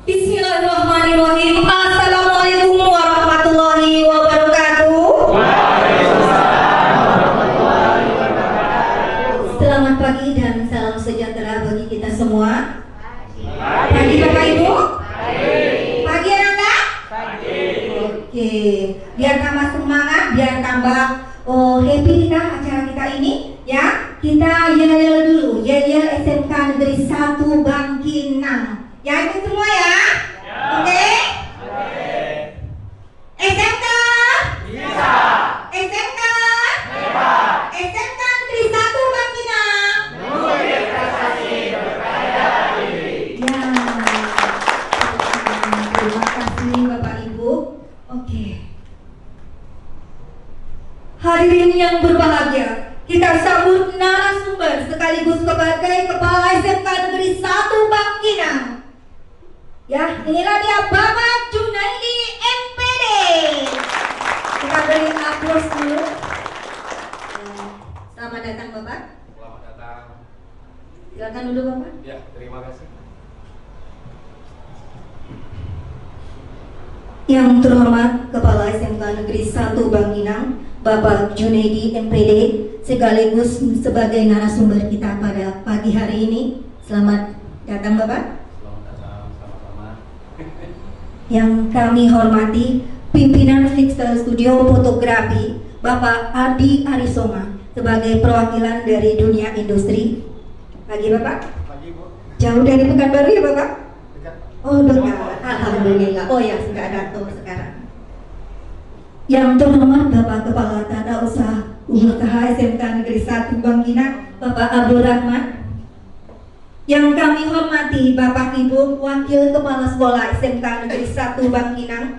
Bismillahirrahmanirrahim. Assalamualaikum warahmatullahi wabarakatuh. Selamat pagi dan salam sejahtera bagi kita semua. Pagi Bapak Ibu. Pagi anak-anak. Oke, biar tambah semangat, biar tambah happy kita acara kita ini ya. Kita yel-yel dulu, yel-yel SMK Negeri 1 Bangkinang. Ya, itu semua ya? Oke? SMK? Bisa. SMK? Hebat. SMK Negeri 1 Bangkinang. Memberi prestasi berkaya diri. Ya. Terima kasih Bapak Ibu. Oke. Hadirin yang berbahagia, kita sambut narasumber sekaligus sebagai Kepala SMK Negeri 1 Bangkinang. Ya, inilah dia Bapak Junaidi MPD. Kita beri aplaus dulu. Selamat datang Bapak. Selamat datang. Silakan dulu Bapak. Ya, terima kasih. Yang terhormat Kepala SMK Negeri 1 Bangkinang, Bapak Junaidi MPD, sekaligus sebagai narasumber kita pada pagi hari ini. Selamat datang Bapak. Yang kami hormati pimpinan Fixer Studio Fotografi Bapak Adi Arisoma sebagai perwakilan dari dunia industri. Pagi Bapak. Pagi Bu. Jauh dari Pekanbaru ya Bapak? Dekat. Oh dekat. Alhamdulillah. Oh ya sudah ada tuh sekarang. Yang terhormat Bapak Kepala Tata Usaha SMK Negeri 1 Bangkinang Bapak Abdul Rahman. Yang kami hormati Bapak Ibu Wakil Kepala Sekolah SMK Negeri 1 Bangkinang.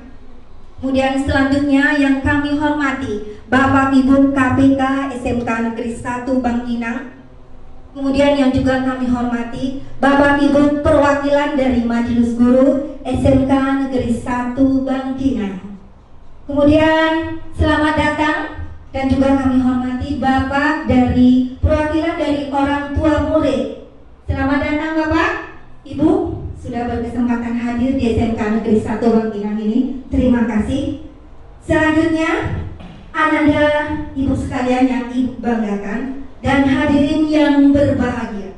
Kemudian selanjutnya yang kami hormati Bapak Ibu KPK SMK Negeri 1 Bangkinang. Kemudian yang juga kami hormati Bapak Ibu perwakilan dari Majelis Guru SMK Negeri 1 Bangkinang. Kemudian selamat datang dan juga kami hormati Bapak dari perwakilan dari orang tua murid. Selamat datang Bapak, Ibu sudah berkesempatan hadir di SMK Negeri 1 Bangkinang ini. Terima kasih. Selanjutnya, Ananda Ibu sekalian yang Ibu banggakan dan hadirin yang berbahagia.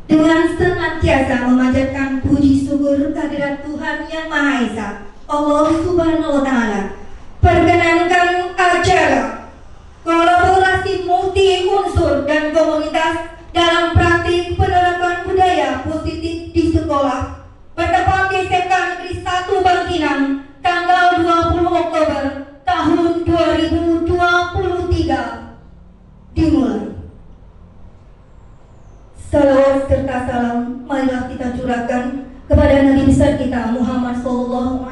Dengan senantiasa memanjatkan puji syukur kehadirat Tuhan Yang Maha Esa, Allah Subhanahu wa Ta'ala, perkenankan acara kolaborasi multi unsur dan komunitas dalam praktik penerapan budaya positif di sekolah bertempat di SMK Negeri 1 Bangkinang tanggal 20 Oktober tahun 2023 dimulai. Salawat serta salam marilah kita curahkan kepada Nabi besar kita Muhammad SAW.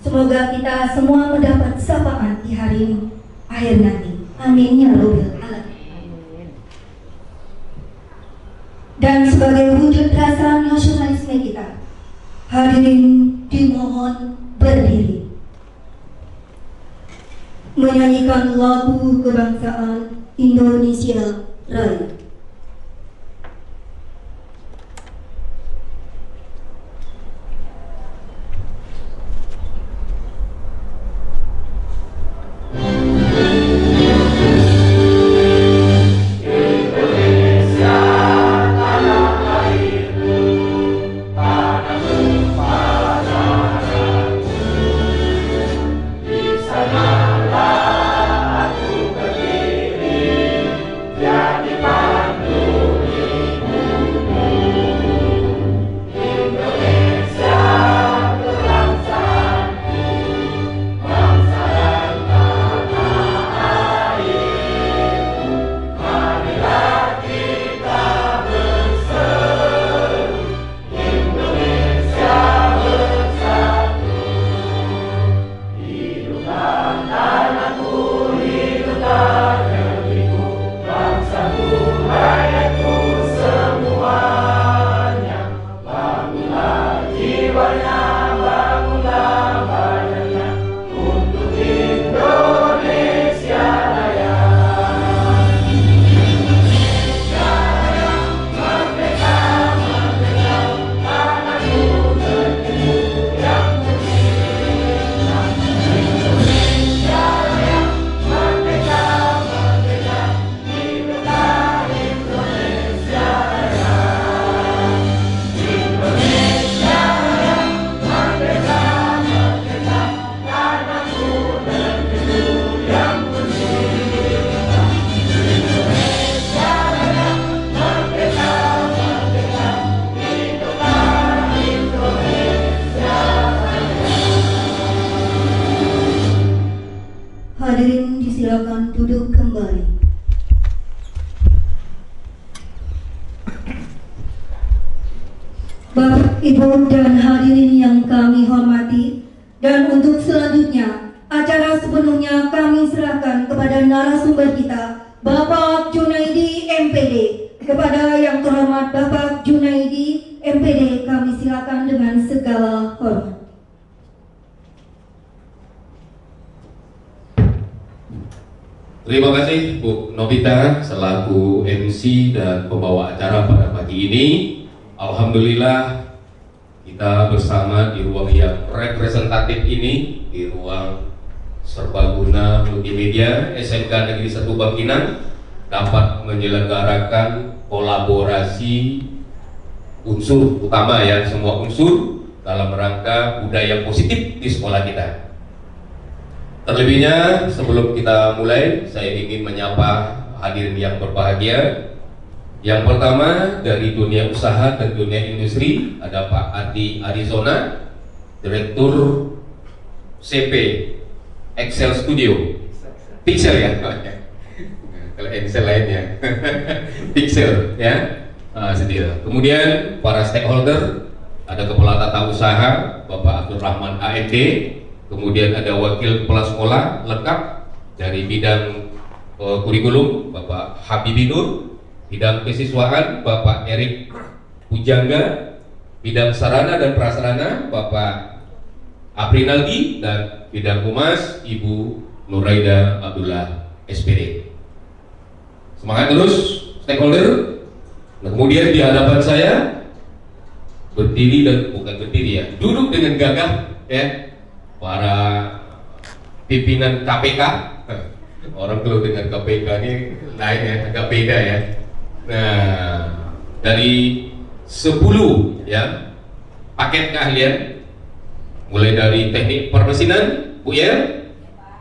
Semoga kita semua mendapat syafaat di hari ini akhir nanti. Amin ya rabbal alamin. Dan sebagai wujud rasa nasionalisme kita, hadirin dimohon berdiri menyanyikan lagu kebangsaan Indonesia Raya. Jadi Bapak, Ibu, dan hadirin yang kami hormati, dan untuk selanjutnya, acara sepenuhnya kami serahkan kepada narasumber kita, Bapak Junaidi MPD. Kepada yang terhormat Bapak Junaidi MPD, kami silakan dengan segala hormat. Terima kasih Bu Novita selaku MC dan pembawa acara pada pagi ini. Alhamdulillah kita bersama di ruang yang representatif ini, di ruang serbaguna multimedia SMK Negeri 1 Bangkinang, dapat menyelenggarakan kolaborasi unsur utama ya, semua unsur dalam rangka budaya positif di sekolah kita. Terlebihnya sebelum kita mulai, saya ingin menyapa hadirin yang berbahagia. Yang pertama dari dunia usaha dan dunia industri ada Pak Adi Arizona, Direktur CP Excel Studio, Pixel ya, kalau Excel lainnya, Pixel ya, sendiri. Kemudian para stakeholder, ada Kepala Tata Usaha Bapak Abdul Rahman AMD, kemudian ada Wakil Kepala Sekolah lengkap dari bidang kurikulum Bapak Habibi Nur, bidang kesiswaan Bapak Erik Pujangga, bidang sarana dan prasarana Bapak Aprinaldi, dan bidang humas Ibu Nuraida Abdullah SPD. Semangat terus stakeholder. Nah, kemudian di hadapan saya berdiri dan bukan berdiri ya, duduk dengan gagah ya, para pimpinan KPK. Orang kalau dengan KPK ini lain ya, agak beda ya. Nah, dari 10 ya paket keahlian, mulai dari teknik permesinan, Bu ya,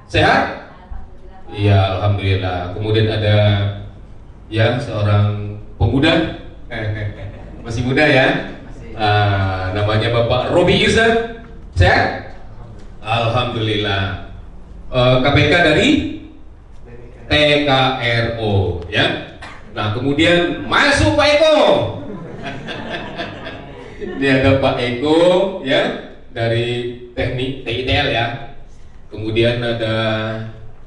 sehat? Iya, alhamdulillah. Kemudian ada ya seorang pemuda, masih muda ya, namanya Bapak Robi Irza, sehat? Alhamdulillah. KPK dari TKRO ya. Nah, kemudian masuk Pak Eko. Ini ada Pak Eko ya dari teknik TITL ya. Kemudian ada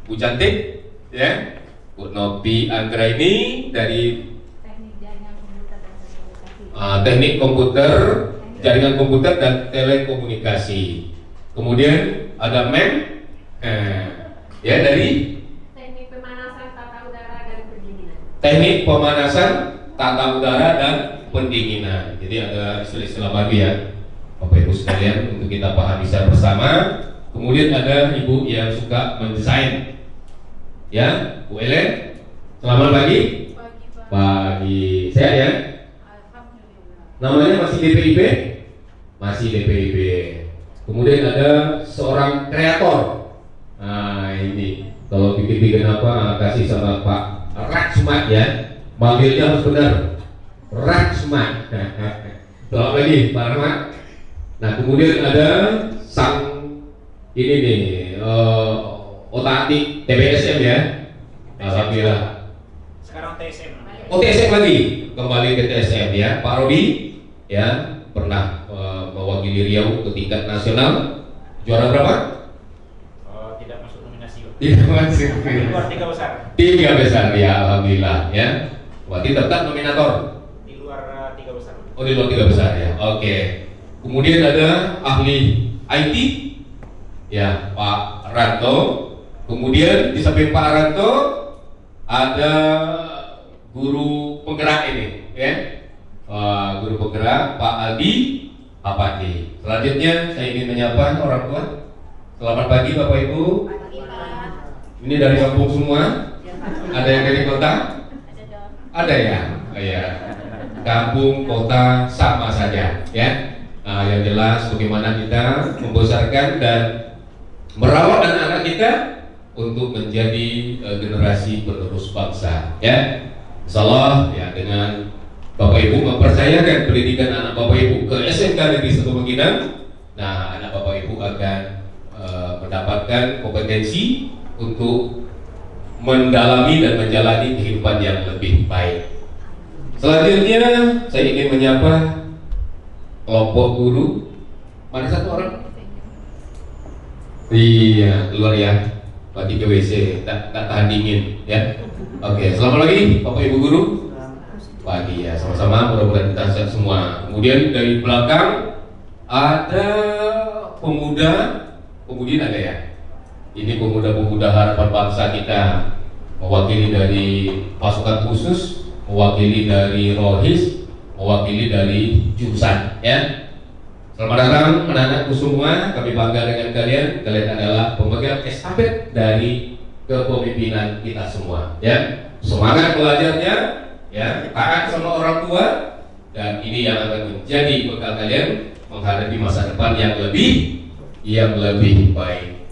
Bu Cantik ya, Bu Nopi Anggraini dari teknik komputer, jaringan komputer dan telekomunikasi. Kemudian ada Mem ya dari teknik pemanasan tata udara dan pendinginan. Teknik pemanasan tata udara dan pendinginan. Jadi ada istilah-istilah baru ya, Bapak Ibu sekalian, untuk kita pahami secara bersama. Kemudian ada Ibu yang suka mendesain, ya, Bu Ellen. Selamat pagi. Pagi. Sehat ya? Namanya masih DPIB? Masih DPIB. Kemudian ada seorang kreator. Nah ini, kalau bikin-bikin apa, kasih sama Pak Raksmat ya. Manggilnya harus benar, Raksmat. Selamat pagi Pak Rahmat. Nah kemudian ada sang ini nih, otak-atik TBSM ya. Alhamdulillah. Sekarang TSM. Oh TSM lagi, kembali ke TSM ya. Pak Rodi ya, pernah mewakili Riau ke tingkat nasional. Juara berapa? Tidak masuk nominasi. Tidak masuk. Di luar 3 besar. 3 besar ya, alhamdulillah ya. Berarti tetap nominator. Di luar 3 besar. Oh di luar 3 besar ya. Oke. Kemudian ada ahli IT ya, Pak Ranto. Kemudian di samping Pak Ranto ada guru penggerak ini ya. Guru penggerak Pak Aldi Apandi. Selanjutnya saya ingin menyapa orang tua. Selamat pagi Bapak Ibu. Ini dari kampung semua? Ada yang dari kota? Ada ya? Oh, ya. Kampung, kota sama saja ya. Nah, yang jelas bagaimana kita membesarkan dan merawat anak-anak kita untuk menjadi generasi penerus bangsa ya. Insyaallah ya, dengan Bapak Ibu mempercayakan pendidikan anak Bapak Ibu ke SMK Negeri 1 Bangkinang, nah anak Bapak Ibu akan mendapatkan kompetensi untuk mendalami dan menjalani kehidupan yang lebih baik. Selanjutnya saya ingin menyapa kelompok guru. Mana satu orang? Iya, keluar ya. Pergi ke WC, tak tahan dingin ya. Oke, selamat lagi Bapak Ibu guru. Pagi ya, sama-sama, mudah-mudahan kita sehat semua. Kemudian dari belakang ada pemudi ada ya. Ini pemuda-pemuda harapan bangsa kita, mewakili dari pasukan khusus, mewakili dari Rohis, mewakili dari jurusan ya. Selamat datang anak-anakku semua, kami bangga dengan kalian. Kalian adalah pemegang estafet dari kepemimpinan kita semua ya. Semangat belajarnya ya, taat sama orang tua, dan ini yang akan menjadi bekal kalian menghadapi masa depan yang lebih baik.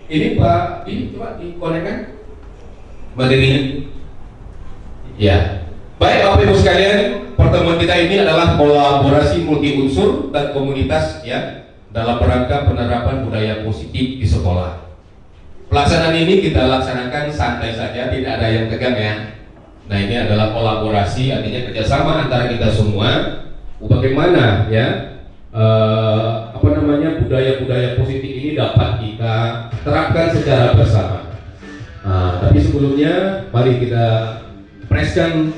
Ini Pak, ini coba dikonekkan materinya. Ya, baik Bapak Ibu sekalian, pertemuan kita ini adalah kolaborasi multi unsur dan komunitas ya dalam rangka penerapan budaya positif di sekolah. Pelaksanaan ini kita laksanakan santai saja, tidak ada yang tegang ya. Nah, ini adalah kolaborasi, artinya kerjasama antara kita semua. Bagaimana ya budaya-budaya positif ini dapat kita terapkan secara bersama. Nah, tapi sebelumnya mari kita preskan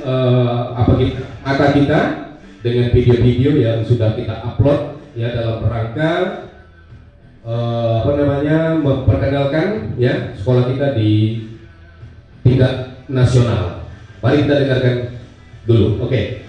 kata kita dengan video-video yang sudah kita upload ya dalam rangka memperkenalkan ya sekolah kita di tingkat nasional. Mari kita dengarkan dulu. Oke.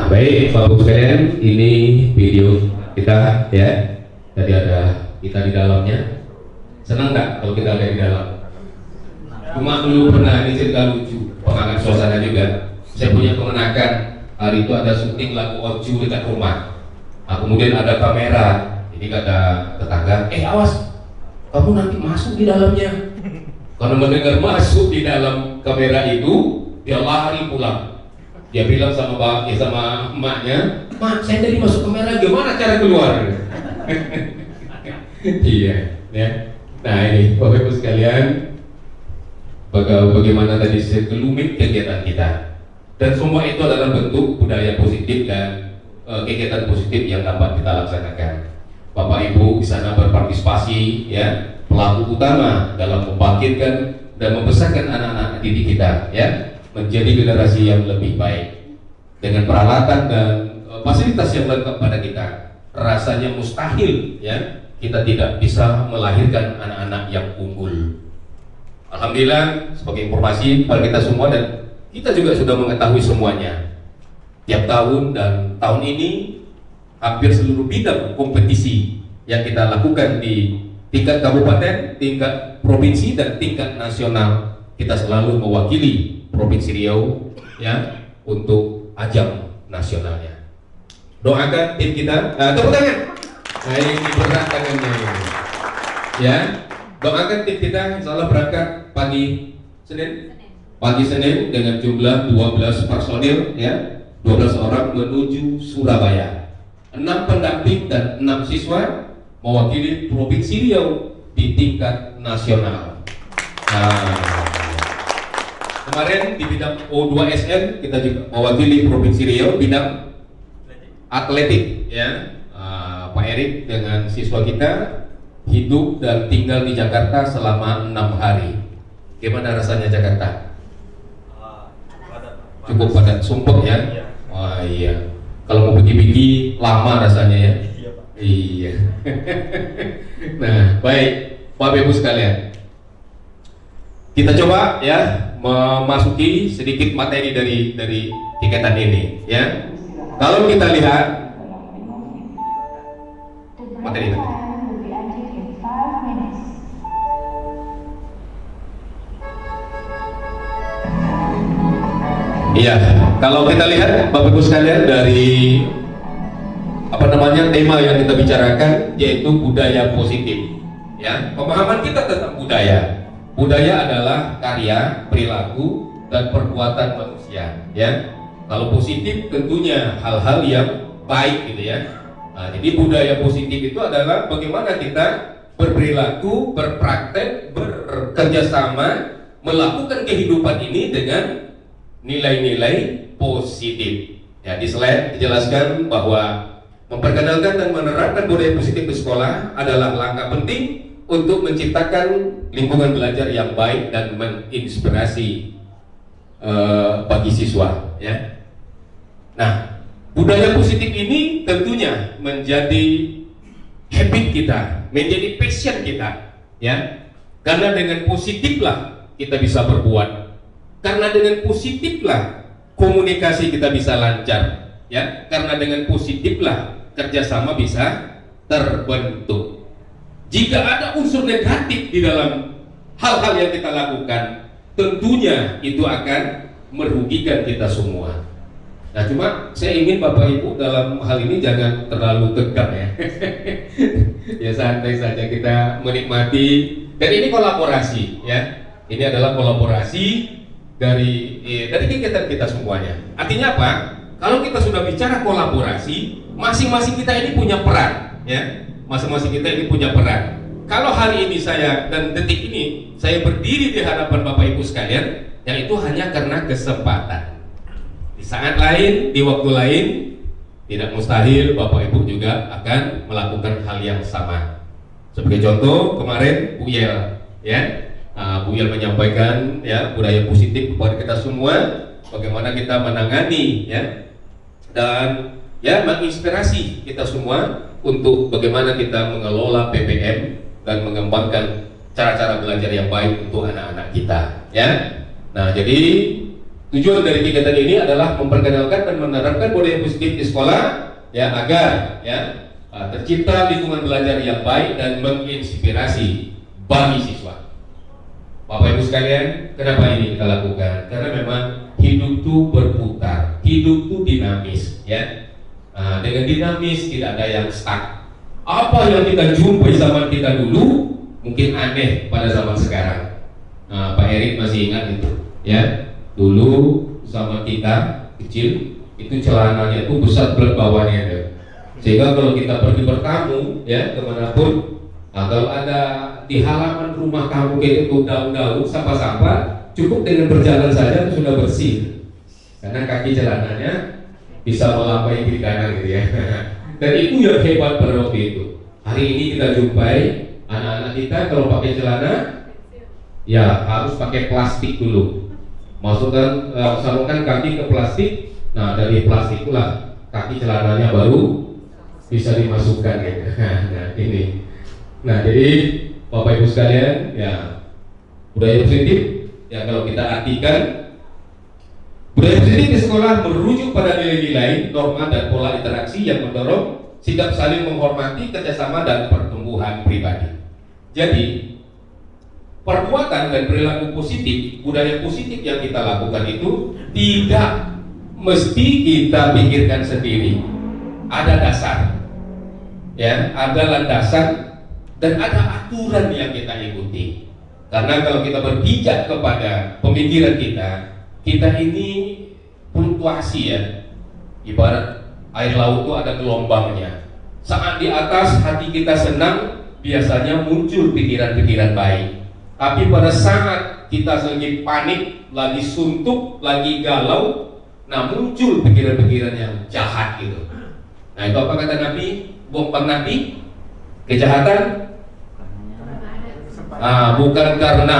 Baik, Bapak Ibu sekalian, ini video kita ya. Tadi ada kita di dalamnya. Senang nggak kalau kita ada di dalam? Cuma dulu pernah ini cerita lucu, pengangan suasana juga. Saya punya kemenakan hari itu ada syuting lagu Oju dekat rumah. Nah, kemudian ada kamera. Jadi kata tetangga, awas, kamu nanti masuk di dalamnya. Karena mendengar masuk di dalam kamera itu, dia lari pulang. Dia bilang sama emaknya, "Mak, saya tadi masuk kamera, gimana cara keluar?" Iya, ya. Nah ini, Bapak Ibu sekalian, bagaimana tadi sekelumit kegiatan kita, dan semua itu adalah bentuk budaya positif dan kegiatan positif yang dapat kita laksanakan. Bapak Ibu di sana berpartisipasi, ya, pelaku utama dalam membangkitkan dan membesarkan anak-anak didik kita, ya. menjadi generasi yang lebih baik dengan peralatan dan fasilitas yang lengkap pada kita. Rasanya mustahil ya kita tidak bisa melahirkan anak-anak yang unggul. Alhamdulillah, sebagai informasi pada kita semua dan kita juga sudah mengetahui semuanya. Tiap tahun dan tahun ini hampir seluruh bidang kompetisi yang kita lakukan di tingkat kabupaten, tingkat provinsi dan tingkat nasional, kita selalu mewakili Provinsi Riau ya untuk ajang nasionalnya. Doakan tim kita, tepuk tangan. Nah, ini berat tangannya. Ya, doakan tim kita insya Allah berangkat pagi Senin. Pagi Senin dengan jumlah 12 personil ya, 12 orang menuju Surabaya. 6 pendamping dan 6 siswa mewakili Provinsi Riau di tingkat nasional. Nah, kemarin di bidang O2SN kita juga mewakili Provinsi Riau bidang atletik ya. Pak Erik dengan siswa kita hidup dan tinggal di Jakarta selama 6 hari. Gimana rasanya Jakarta? Cukup padat, sumpek ya? Wah iya. Kalau mau pergi-pergi lama rasanya ya? Iya. Nah, baik, Bapak Ibu sekalian. Kita coba ya memasuki sedikit materi dari kegiatan ini ya. Kalau kita lihat materi. Iya, kalau kita lihat Bapak Ibu sekalian dari tema yang kita bicarakan yaitu budaya positif. Ya, pemahaman kita tentang budaya. Budaya adalah karya, perilaku dan perbuatan manusia. Ya, kalau positif tentunya hal-hal yang baik gitu ya. Nah, jadi budaya positif itu adalah bagaimana kita berperilaku, berpraktek, bekerja sama, melakukan kehidupan ini dengan nilai-nilai positif. Ya, di slide dijelaskan bahwa memperkenalkan dan menerapkan budaya positif di sekolah adalah langkah penting untuk menciptakan lingkungan belajar yang baik dan menginspirasi bagi siswa. Ya. Nah, budaya positif ini tentunya menjadi habit kita, menjadi passion kita, ya. Karena dengan positiflah kita bisa berbuat. Karena dengan positiflah komunikasi kita bisa lancar, ya. Karena dengan positiflah kerjasama bisa terbentuk. Jika ada unsur negatif di dalam hal-hal yang kita lakukan, tentunya itu akan merugikan kita semua. Nah, cuma saya ingin Bapak Ibu dalam hal ini jangan terlalu tegang ya. Ya santai saja kita menikmati. Dan ini kolaborasi ya. Ini adalah kolaborasi dari kegiatan kita semuanya. Artinya apa? Kalau kita sudah bicara kolaborasi, masing-masing kita ini punya peran ya. Masing-masing kita ini punya peran. Kalau hari ini saya dan detik ini saya berdiri di hadapan Bapak Ibu sekalian, yang itu hanya karena kesempatan. Di saat lain, di waktu lain, tidak mustahil Bapak Ibu juga akan melakukan hal yang sama. Sebagai contoh, kemarin Bu Yel, ya, Bu Yel menyampaikan ya budaya positif kepada kita semua, bagaimana kita menangani, ya, dan ya menginspirasi kita semua untuk bagaimana kita mengelola PPM dan mengembangkan cara-cara belajar yang baik untuk anak-anak kita, ya. Nah, jadi tujuan dari kegiatan ini adalah memperkenalkan dan menerapkan budaya positif di sekolah, ya, agar ya tercipta lingkungan belajar yang baik dan menginspirasi bagi siswa. Bapak Ibu sekalian, kenapa ini kita lakukan? Karena memang hidup itu berputar, hidup itu dinamis, ya. Dengan dinamis tidak ada yang stuck. Apa yang kita jumpai zaman kita dulu mungkin aneh pada zaman sekarang. Pak Erik masih ingat itu, ya. Dulu zaman kita kecil itu celananya itu besar berat bawahnya ya. Sehingga kalau kita pergi bertamu ya kemanapun, kalau ada di halaman rumah kamu kayak itu daun-daun sampah-sampah, cukup dengan berjalan saja sudah bersih karena kaki celananya bisa melampaui kiri kanan gitu ya. Dan itu yang hebat pada waktu itu. Hari ini kita jumpai anak-anak kita kalau pakai celana ya harus pakai plastik dulu. Masukkan, salurkan kaki ke plastik. Nah, dari plastik itulah kaki celananya baru bisa dimasukkan gitu. Nah, ini. Nah, jadi Bapak Ibu sekalian, ya budaya positif ya kalau kita artikan budaya positif di sekolah merujuk pada nilai-nilai, norma dan pola interaksi yang mendorong sikap saling menghormati, kerjasama dan pertumbuhan pribadi. Jadi perbuatan dan perilaku positif, budaya positif yang kita lakukan itu tidak mesti kita pikirkan sendiri. Ada dasar, ya, ada landasan dan ada aturan yang kita ikuti. Karena kalau kita berpijak kepada pemikiran kita ini fluktuasi ya. Ibarat air laut itu ada gelombangnya. Saat di atas hati kita senang, biasanya muncul pikiran-pikiran baik. Tapi pada saat kita lagi panik, lagi suntuk, lagi galau, nah muncul pikiran-pikiran yang jahat gitu. Nah itu apa kata Nabi? Bukan Nabi? Kejahatan? Bukan karena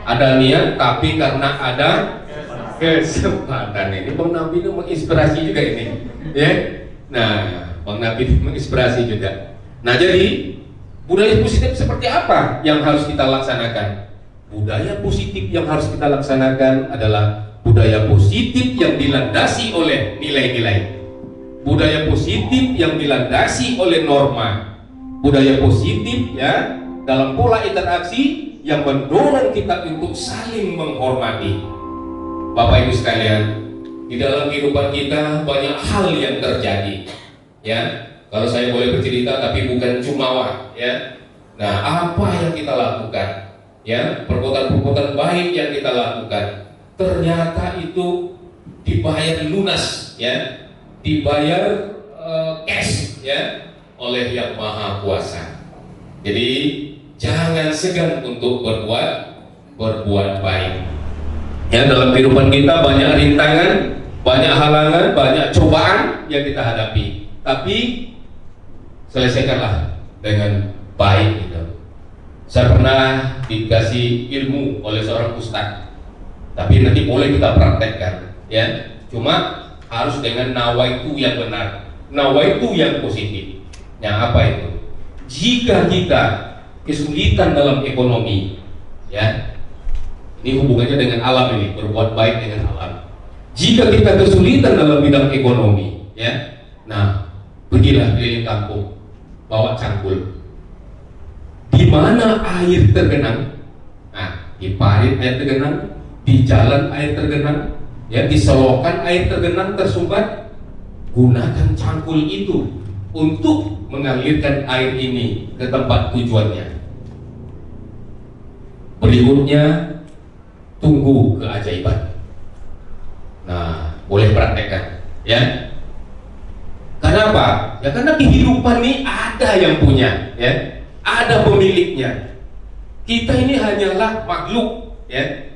ada niat, tapi karena ada kesempatan. Ini Bang Nabi itu menginspirasi juga ini, ya. Nah, Bang Nabi menginspirasi juga. Nah jadi budaya positif seperti apa yang harus kita laksanakan? Budaya positif yang harus kita laksanakan adalah budaya positif yang dilandasi oleh nilai-nilai. Budaya positif yang dilandasi oleh norma. Budaya positif ya dalam pola interaksi yang mendorong kita untuk saling menghormati. Bapak Ibu sekalian, di dalam kehidupan kita banyak hal yang terjadi. Ya, kalau saya boleh bercerita tapi bukan jumawa ya. Nah, apa yang kita lakukan? Ya, perbuatan-perbuatan baik yang kita lakukan ternyata itu dibayar lunas ya, dibayar cash ya oleh Yang Maha Kuasa. Jadi jangan segan untuk berbuat baik. Ya, dalam kehidupan kita banyak rintangan, banyak halangan, banyak cobaan yang kita hadapi. Tapi selesaikanlah dengan baik gitu. Saya pernah dikasih ilmu oleh seorang ustadz, tapi nanti boleh kita praktekkan ya. Cuma harus dengan nawaitu yang benar, nawaitu yang positif. Yang apa itu? Jika kita kesulitan dalam ekonomi ya, ini hubungannya dengan alam, ini berbuat baik dengan alam. Jika kita kesulitan dalam bidang ekonomi ya, nah pergilah keliling kampung, bawa cangkul. Di mana air tergenang, nah di parit air tergenang, di jalan air tergenang, ya di selokan air tergenang tersumbat, gunakan cangkul itu untuk mengalirkan air ini ke tempat tujuannya. Berikutnya tunggu keajaiban. Nah, boleh praktekkan, ya. Kenapa? Ya karena kehidupan ini ada yang punya, ya, ada pemiliknya. Kita ini hanyalah makhluk, ya.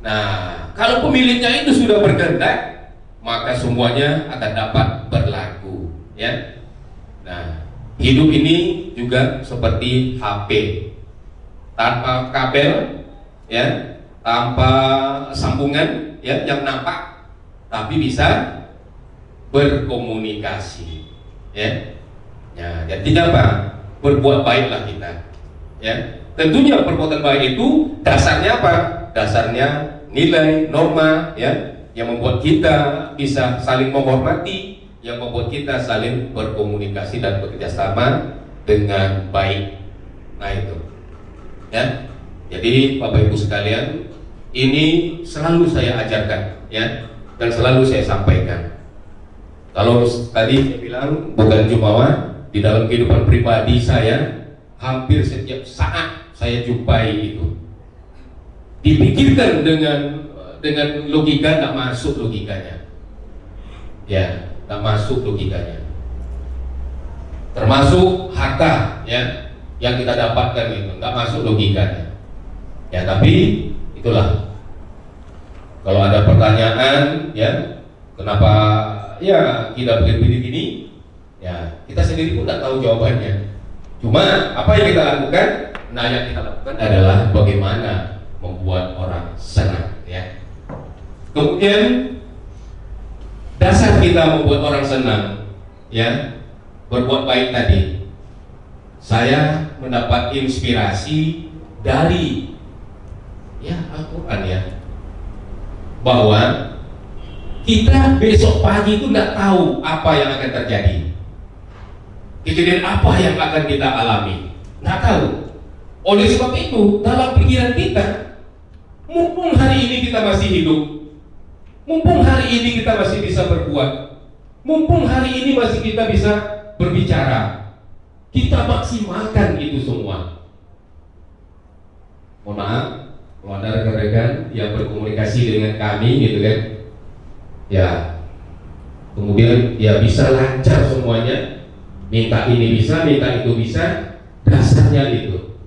Nah, kalau pemiliknya itu sudah berkehendak, maka semuanya akan dapat berlaku, ya. Nah, hidup ini juga seperti HP, tanpa kabel, ya, tanpa sambungan, ya, yang nampak, tapi bisa berkomunikasi, ya. Ya, jadi apa? Berbuat baiklah kita, ya. Tentunya perbuatan baik itu dasarnya apa? Dasarnya nilai, norma, ya, yang membuat kita bisa saling menghormati, yang membuat kita saling berkomunikasi dan bekerjasama dengan baik. Nah itu, ya. Jadi Bapak Ibu sekalian, ini selalu saya ajarkan, ya, dan selalu saya sampaikan. Kalau tadi saya bilang bukan jumawa, di dalam kehidupan pribadi saya hampir setiap saat saya jumpai itu. Dipikirkan dengan logika, tak masuk logikanya, ya, tak masuk logikanya. Termasuk harta, ya, yang kita dapatkan itu tak masuk logikanya. Ya, tapi itulah. Kalau ada pertanyaan, ya, kenapa ya kita begini-begini, ya kita sendiri pun tidak tahu jawabannya. Cuma apa yang kita lakukan? Nah, yang kita lakukan adalah bagaimana membuat orang senang, ya. Kemudian dasar kita membuat orang senang, ya, berbuat baik tadi. Saya mendapat inspirasi dari Al-Quran, ya, bahwa kita besok pagi itu nggak tahu apa yang akan terjadi, kejadian apa yang akan kita alami, nggak tahu. Oleh sebab itu, dalam pikiran kita, mumpung hari ini kita masih hidup, mumpung hari ini kita masih bisa berbuat, mumpung hari ini masih kita bisa berbicara, kita maksimalkan itu semua. Mohon maaf, kalau ada rekan-rekan yang berkomunikasi dengan kami gitu kan, ya, kemudian ya bisa lancar semuanya, minta ini bisa, minta itu bisa, dasarnya itu.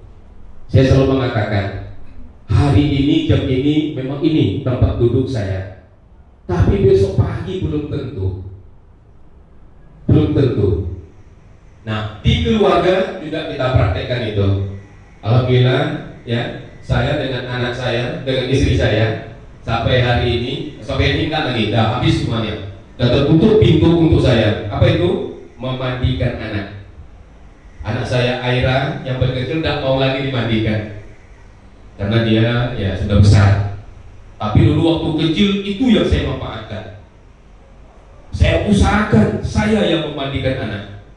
Saya selalu mengatakan, hari ini, jam ini, memang ini tempat duduk saya, tapi besok pagi belum tentu. Belum tentu. Nah, di keluarga juga kita praktekkan itu. Alhamdulillah, ya, saya dengan anak saya, dengan istri saya, sampai hari ini, sampai ini enggak lagi, dah habis semuanya. Dan tertutup pintu untuk saya. Apa itu? Memandikan anak. Anak saya Aira yang berkecil tidak mau lagi dimandikan karena dia ya sudah besar. Tapi dulu waktu kecil itu yang saya manfaatkan. Saya usahakan saya yang memandikan anak.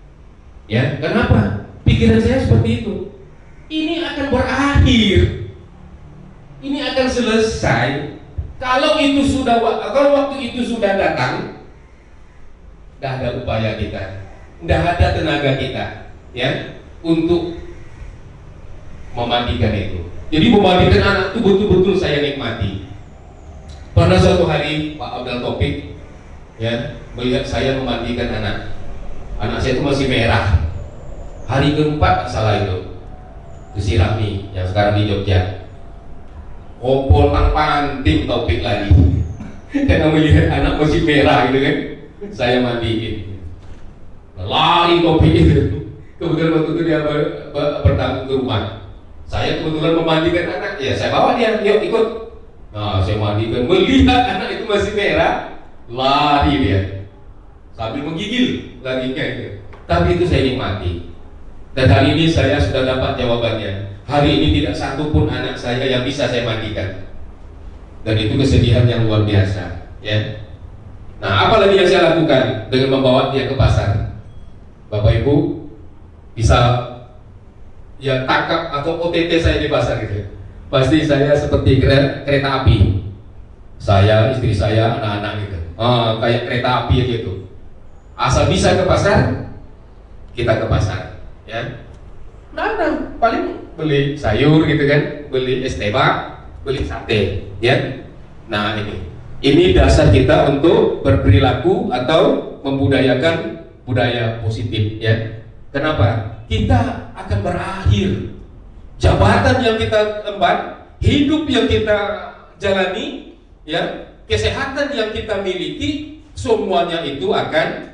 Ya, kenapa? Pikiran saya seperti itu. Ini akan berakhir. Ini akan selesai. Kalau waktu itu sudah datang, tidak ada upaya kita, tidak ada tenaga kita, ya, untuk memandikan itu. Jadi memandikan anak itu betul-betul saya nikmati. Pernah suatu hari Pak Abdul Taufik, ya, melihat saya memandikan anak saya itu masih merah. Hari keempat salah itu, disirami yang sekarang di Jogja. Kompol tanpa anting Taufik lagi, karena melihat anak masih merah gitu kan, saya mandiin. Lari Taufik itu. Kebetulan waktu itu dia bertamu ke rumah. Saya kebetulan memandikan anak, ya saya bawa dia, yuk ikut. Nah, saya mandikan, melihat anak itu masih merah, lari dia sambil menggigil larinya itu. Tapi itu saya nikmati. Dan hari ini saya sudah dapat jawabannya. Hari ini tidak satu pun anak saya yang bisa saya mandikan. Dan itu kesedihan yang luar biasa, ya. Nah, apa lagi yang saya lakukan dengan membawa dia ke pasar? Bapak Ibu bisa ya tangkap atau OTT saya di pasar gitu. Pasti saya seperti kereta api. Saya, istri saya, anak-anak gitu. Kayak kereta api gitu. Asal bisa ke pasar, kita ke pasar, ya. Nah, paling beli sayur gitu kan, beli es teh, beli sate, ya. Nah, ini dasar kita untuk berperilaku atau membudayakan budaya positif, ya. Kenapa? Kita akan berakhir. Jabatan yang kita emban, hidup yang kita jalani, ya, kesehatan yang kita miliki, semuanya itu akan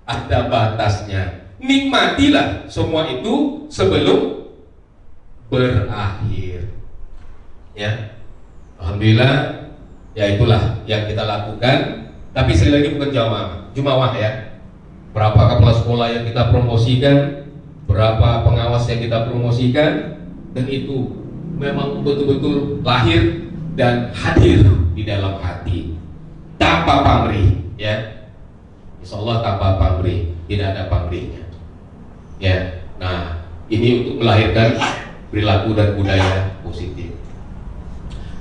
ada batasnya. Nikmatilah semua itu sebelum berakhir, ya. Alhamdulillah, ya itulah yang kita lakukan. Tapi sekali lagi bukan jumawah, ya. Berapa kepala sekolah yang kita promosikan, berapa pengawas yang kita promosikan, dan itu memang betul-betul lahir dan hadir di dalam hati tanpa pamrih, ya. Insya Allah tanpa pamrih, tidak ada pamrihnya, ya. Nah, ini untuk melahirkan perilaku dan budaya positif.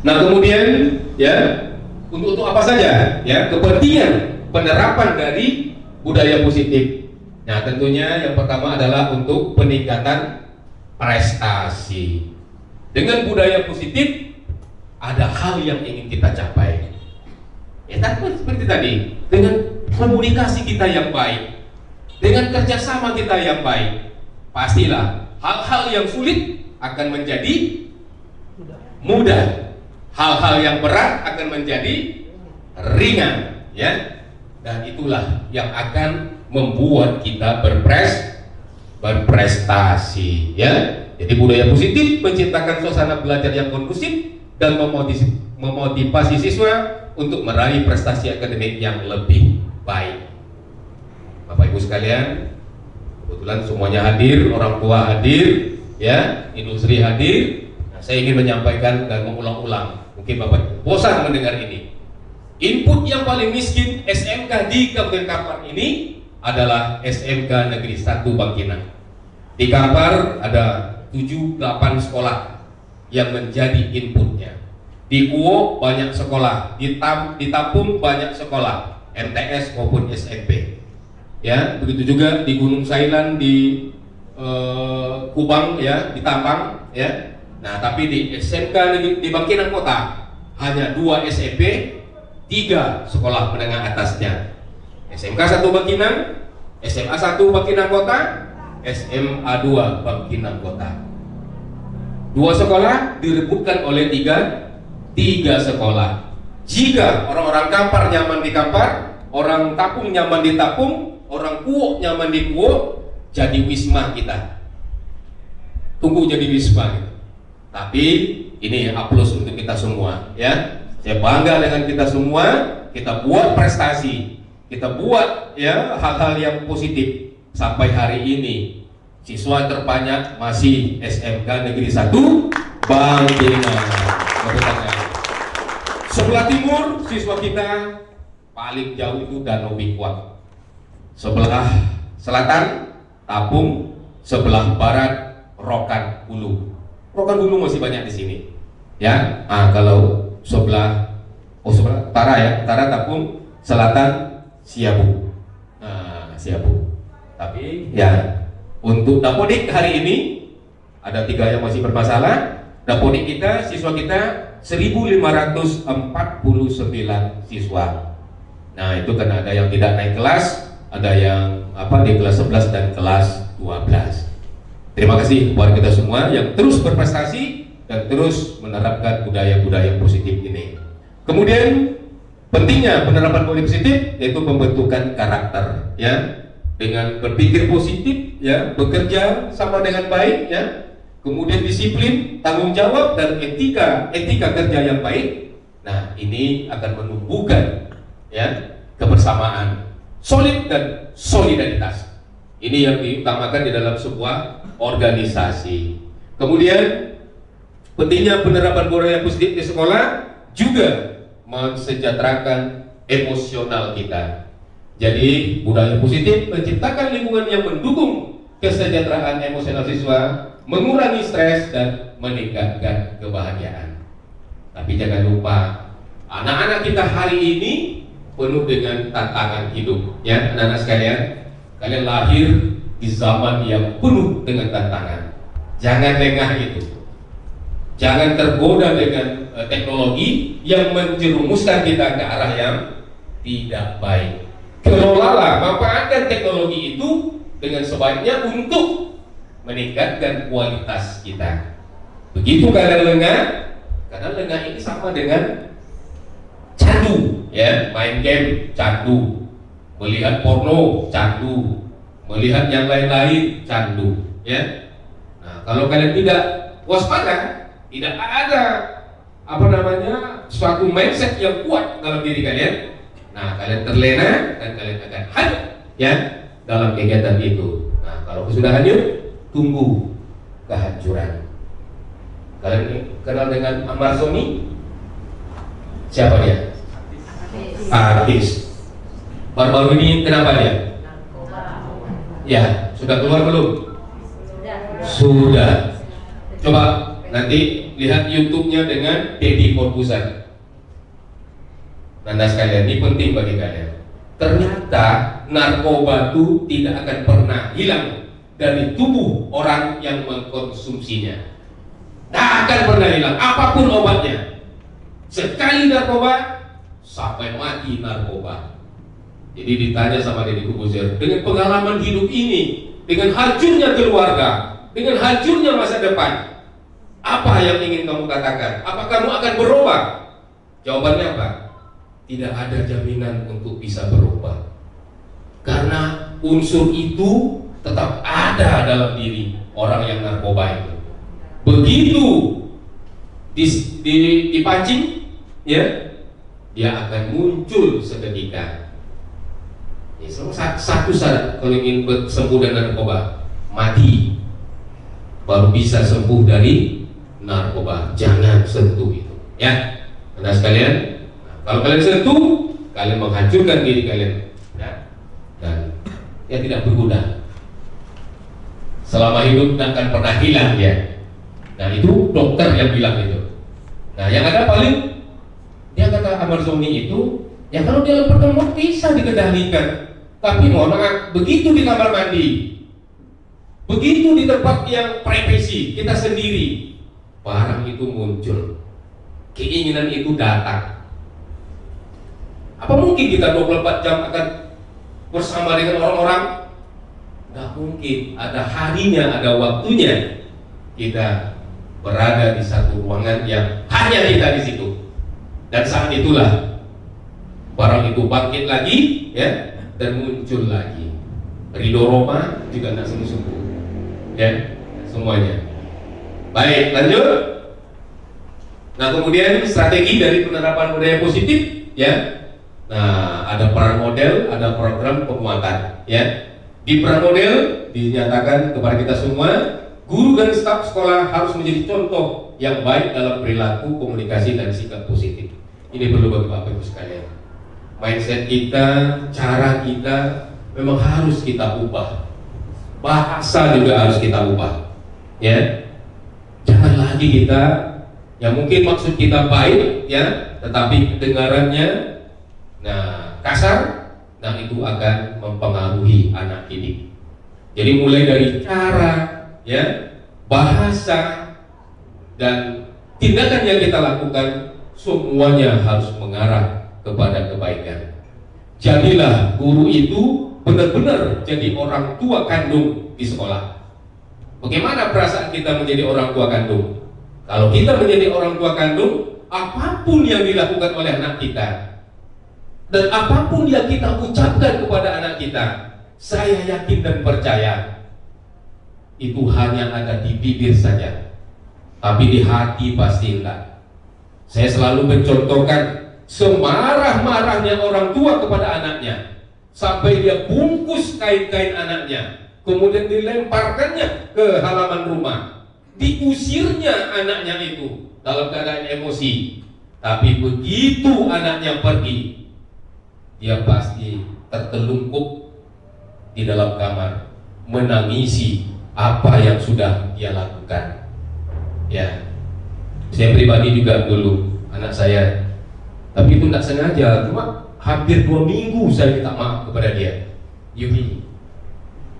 Nah, kemudian, ya, untuk apa saja, ya, kepentingan penerapan dari budaya positif. Nah, tentunya yang pertama adalah untuk peningkatan prestasi. Dengan budaya positif ada hal yang ingin kita capai. Ya, tapi seperti tadi, dengan komunikasi kita yang baik, dengan kerjasama kita yang baik, pastilah hal-hal yang sulit akan menjadi mudah, hal-hal yang berat akan menjadi ringan, ya. Dan itulah yang akan membuat kita berprestasi, ya. Jadi budaya positif menciptakan suasana belajar yang kondusif dan memotivasi siswa untuk meraih prestasi akademik yang lebih baik. Bapak Ibu sekalian, kebetulan semuanya hadir, orang tua hadir, ya, industri hadir. Nah, saya ingin menyampaikan dan mengulang-ulang. Mungkin Bapak bosan mendengar ini. Input yang paling miskin SMK di Kabupaten Kampar ini adalah SMK Negeri 1 Bangkinang. Di Kampar ada 7-8 sekolah yang menjadi inputnya. Di Kuo banyak sekolah, di Tapung banyak sekolah, MTS maupun SMP. Ya, begitu juga di Gunung Sailan, di Kubang, ya, di Tampang, ya. Nah, tapi di SMK di Bangkinang Kota hanya 2 SMP, 3 sekolah menengah atasnya. SMK 1 Bangkinang, SMA 1 Bangkinang Kota, SMA 2 Bangkinang Kota. 2 sekolah direbutkan oleh 3 sekolah. Jika orang-orang Kampar nyaman di Kampar, orang Tapung nyaman di Tapung, orang Kuo nyaman di Kuo, jadi wisma kita. Tunggu jadi wisma gitu. Tapi ini aplaus untuk kita semua, ya. Saya bangga dengan kita semua. Kita buat prestasi, kita buat, ya, hal-hal yang positif sampai hari ini. Siswa terbanyak masih SMK Negeri 1 Bangkinang. Sebelah timur siswa kita paling jauh itu Danau Bikuang. Sebelah selatan Tapung, sebelah barat Rokan Hulu. Rokan Hulu masih banyak di sini. Ya, kalau sebelah utara, ya, utara Tapung, selatan Siabu. Siabu. Tapi ya, untuk Dapodik hari ini ada 3 yang masih bermasalah. Dapodik kita, siswa kita 1.549 siswa. Nah, itu kan ada yang tidak naik kelas, ada yang di kelas 11 dan kelas 12. Terima kasih buat kita semua yang terus berprestasi dan terus menerapkan budaya-budaya positif ini. Kemudian pentingnya penerapan budaya positif yaitu pembentukan karakter, ya. Dengan berpikir positif, ya, bekerja sama dengan baik, ya. Kemudian disiplin, tanggung jawab, dan etika kerja yang baik. Nah, ini akan menumbuhkan, ya, kebersamaan, solid dan solidaritas. Ini yang diutamakan di dalam sebuah organisasi. Kemudian pentingnya penerapan budaya positif di sekolah juga mensejahterakan emosional kita. Jadi budaya positif menciptakan lingkungan yang mendukung kesejahteraan emosional siswa, mengurangi stres dan meningkatkan kebahagiaan. Tapi jangan lupa, anak-anak kita hari ini penuh dengan tantangan hidup, ya, anak-anak sekalian. Kalian lahir di zaman yang penuh dengan tantangan. Jangan lengah itu. Jangan tergoda dengan teknologi yang menjerumuskan kita ke arah yang tidak baik. Kelolalah, manfaatkan teknologi itu dengan sebaiknya untuk meningkatkan kualitas kita. Begitu kalian lengah, karena lengah ini sama dengan candu, ya, main game candu, melihat porno candu, melihat yang lain-lain candu, ya. Nah, kalau kalian tidak waspada, tidak ada suatu mindset yang kuat dalam diri kalian, nah, kalian terlena dan kalian akan hanyut, ya, dalam kegiatan itu. Nah, kalau sudah hanyut, tunggu kehancuran. Kalian kenal dengan Amar Soni? Siapa dia? Artis. Baru-baru ini kenapa dia? Ya, sudah keluar belum? Sudah. Coba nanti lihat YouTube-nya dengan Deddy Corbuzier. Nanda sekalian, ini penting bagi kalian. Ternyata narkoba itu tidak akan pernah hilang dari tubuh orang yang mengkonsumsinya. Tidak akan pernah hilang, apapun obatnya. Sekali narkoba, sampai mati narkoba. Jadi ditanya sama Deddy Corbuzier, dengan pengalaman hidup ini, dengan hancurnya keluarga, dengan hancurnya masa depan, apa yang ingin kamu katakan? Apa kamu akan berubah? Jawabannya apa? Tidak ada jaminan untuk bisa berubah. Karena unsur itu tetap ada dalam diri orang yang narkoba itu. Begitu dipancing, ya, dia akan muncul seketika. Ini satu syarat kalau ingin sembuh dari narkoba, mati, baru bisa sembuh dari narkoba. Jangan sentuh itu, ya. Karena sekalian, kalau kalian sentuh, kalian menghancurkan diri kalian, ya. Dan ya tidak berguna. Selama hidup tidak akan pernah hilang ya. Nah itu dokter yang bilang itu. Nah yang ada paling dia kata Amarzoni itu, ya kalau dia pertemuan bisa dikendalikan. Tapi mohon maaf, begitu di kamar mandi, begitu di tempat yang privasi kita sendiri, barang itu muncul, keinginan itu datang. Apa mungkin kita 24 jam akan bersama dengan orang-orang? Nggak mungkin. Ada harinya, ada waktunya kita berada di satu ruangan yang hanya kita di situ. Dan saat itulah barang itu bangkit lagi, ya, dan muncul lagi. Ridho Roma juga tidak sembuh-sembuh, ya, semuanya. Baik, lanjut. Nah, kemudian strategi dari penerapan budaya positif, ya. Nah, ada peran model, ada program penguatan, ya. Di peran model dinyatakan kepada kita semua, guru dan staf sekolah harus menjadi contoh yang baik dalam perilaku, komunikasi, dan sikap positif. Ini perlu bagi Bapak Ibu sekalian. Mindset kita, cara kita memang harus kita ubah. Bahasa juga harus kita ubah, ya. Jangan lagi kita, yang mungkin maksud kita baik, ya, tetapi kedengarannya, nah, kasar, dan itu akan mempengaruhi anak didik. Jadi mulai dari cara, ya, bahasa, dan tindakan yang kita lakukan, semuanya harus mengarah kepada kebaikan. Jadilah guru itu benar-benar jadi orang tua kandung di sekolah. Bagaimana perasaan kita menjadi orang tua kandung? Kalau kita menjadi orang tua kandung, apapun yang dilakukan oleh anak kita dan apapun yang kita ucapkan kepada anak kita, saya yakin dan percaya itu hanya ada di bibir saja, tapi di hati pasti enggak. Saya selalu mencontohkan semarah-marahnya orang tua kepada anaknya, sampai dia bungkus kain-kain anaknya, kemudian dilemparkannya ke halaman rumah, diusirnya anaknya itu dalam keadaan emosi. Tapi begitu anaknya pergi, dia pasti tertelungkup di dalam kamar, menangisi apa yang sudah dia lakukan. Ya, saya pribadi juga dulu anak saya, tapi itu tidak sengaja, cuma hampir 2 minggu saya minta maaf kepada dia. Yumi,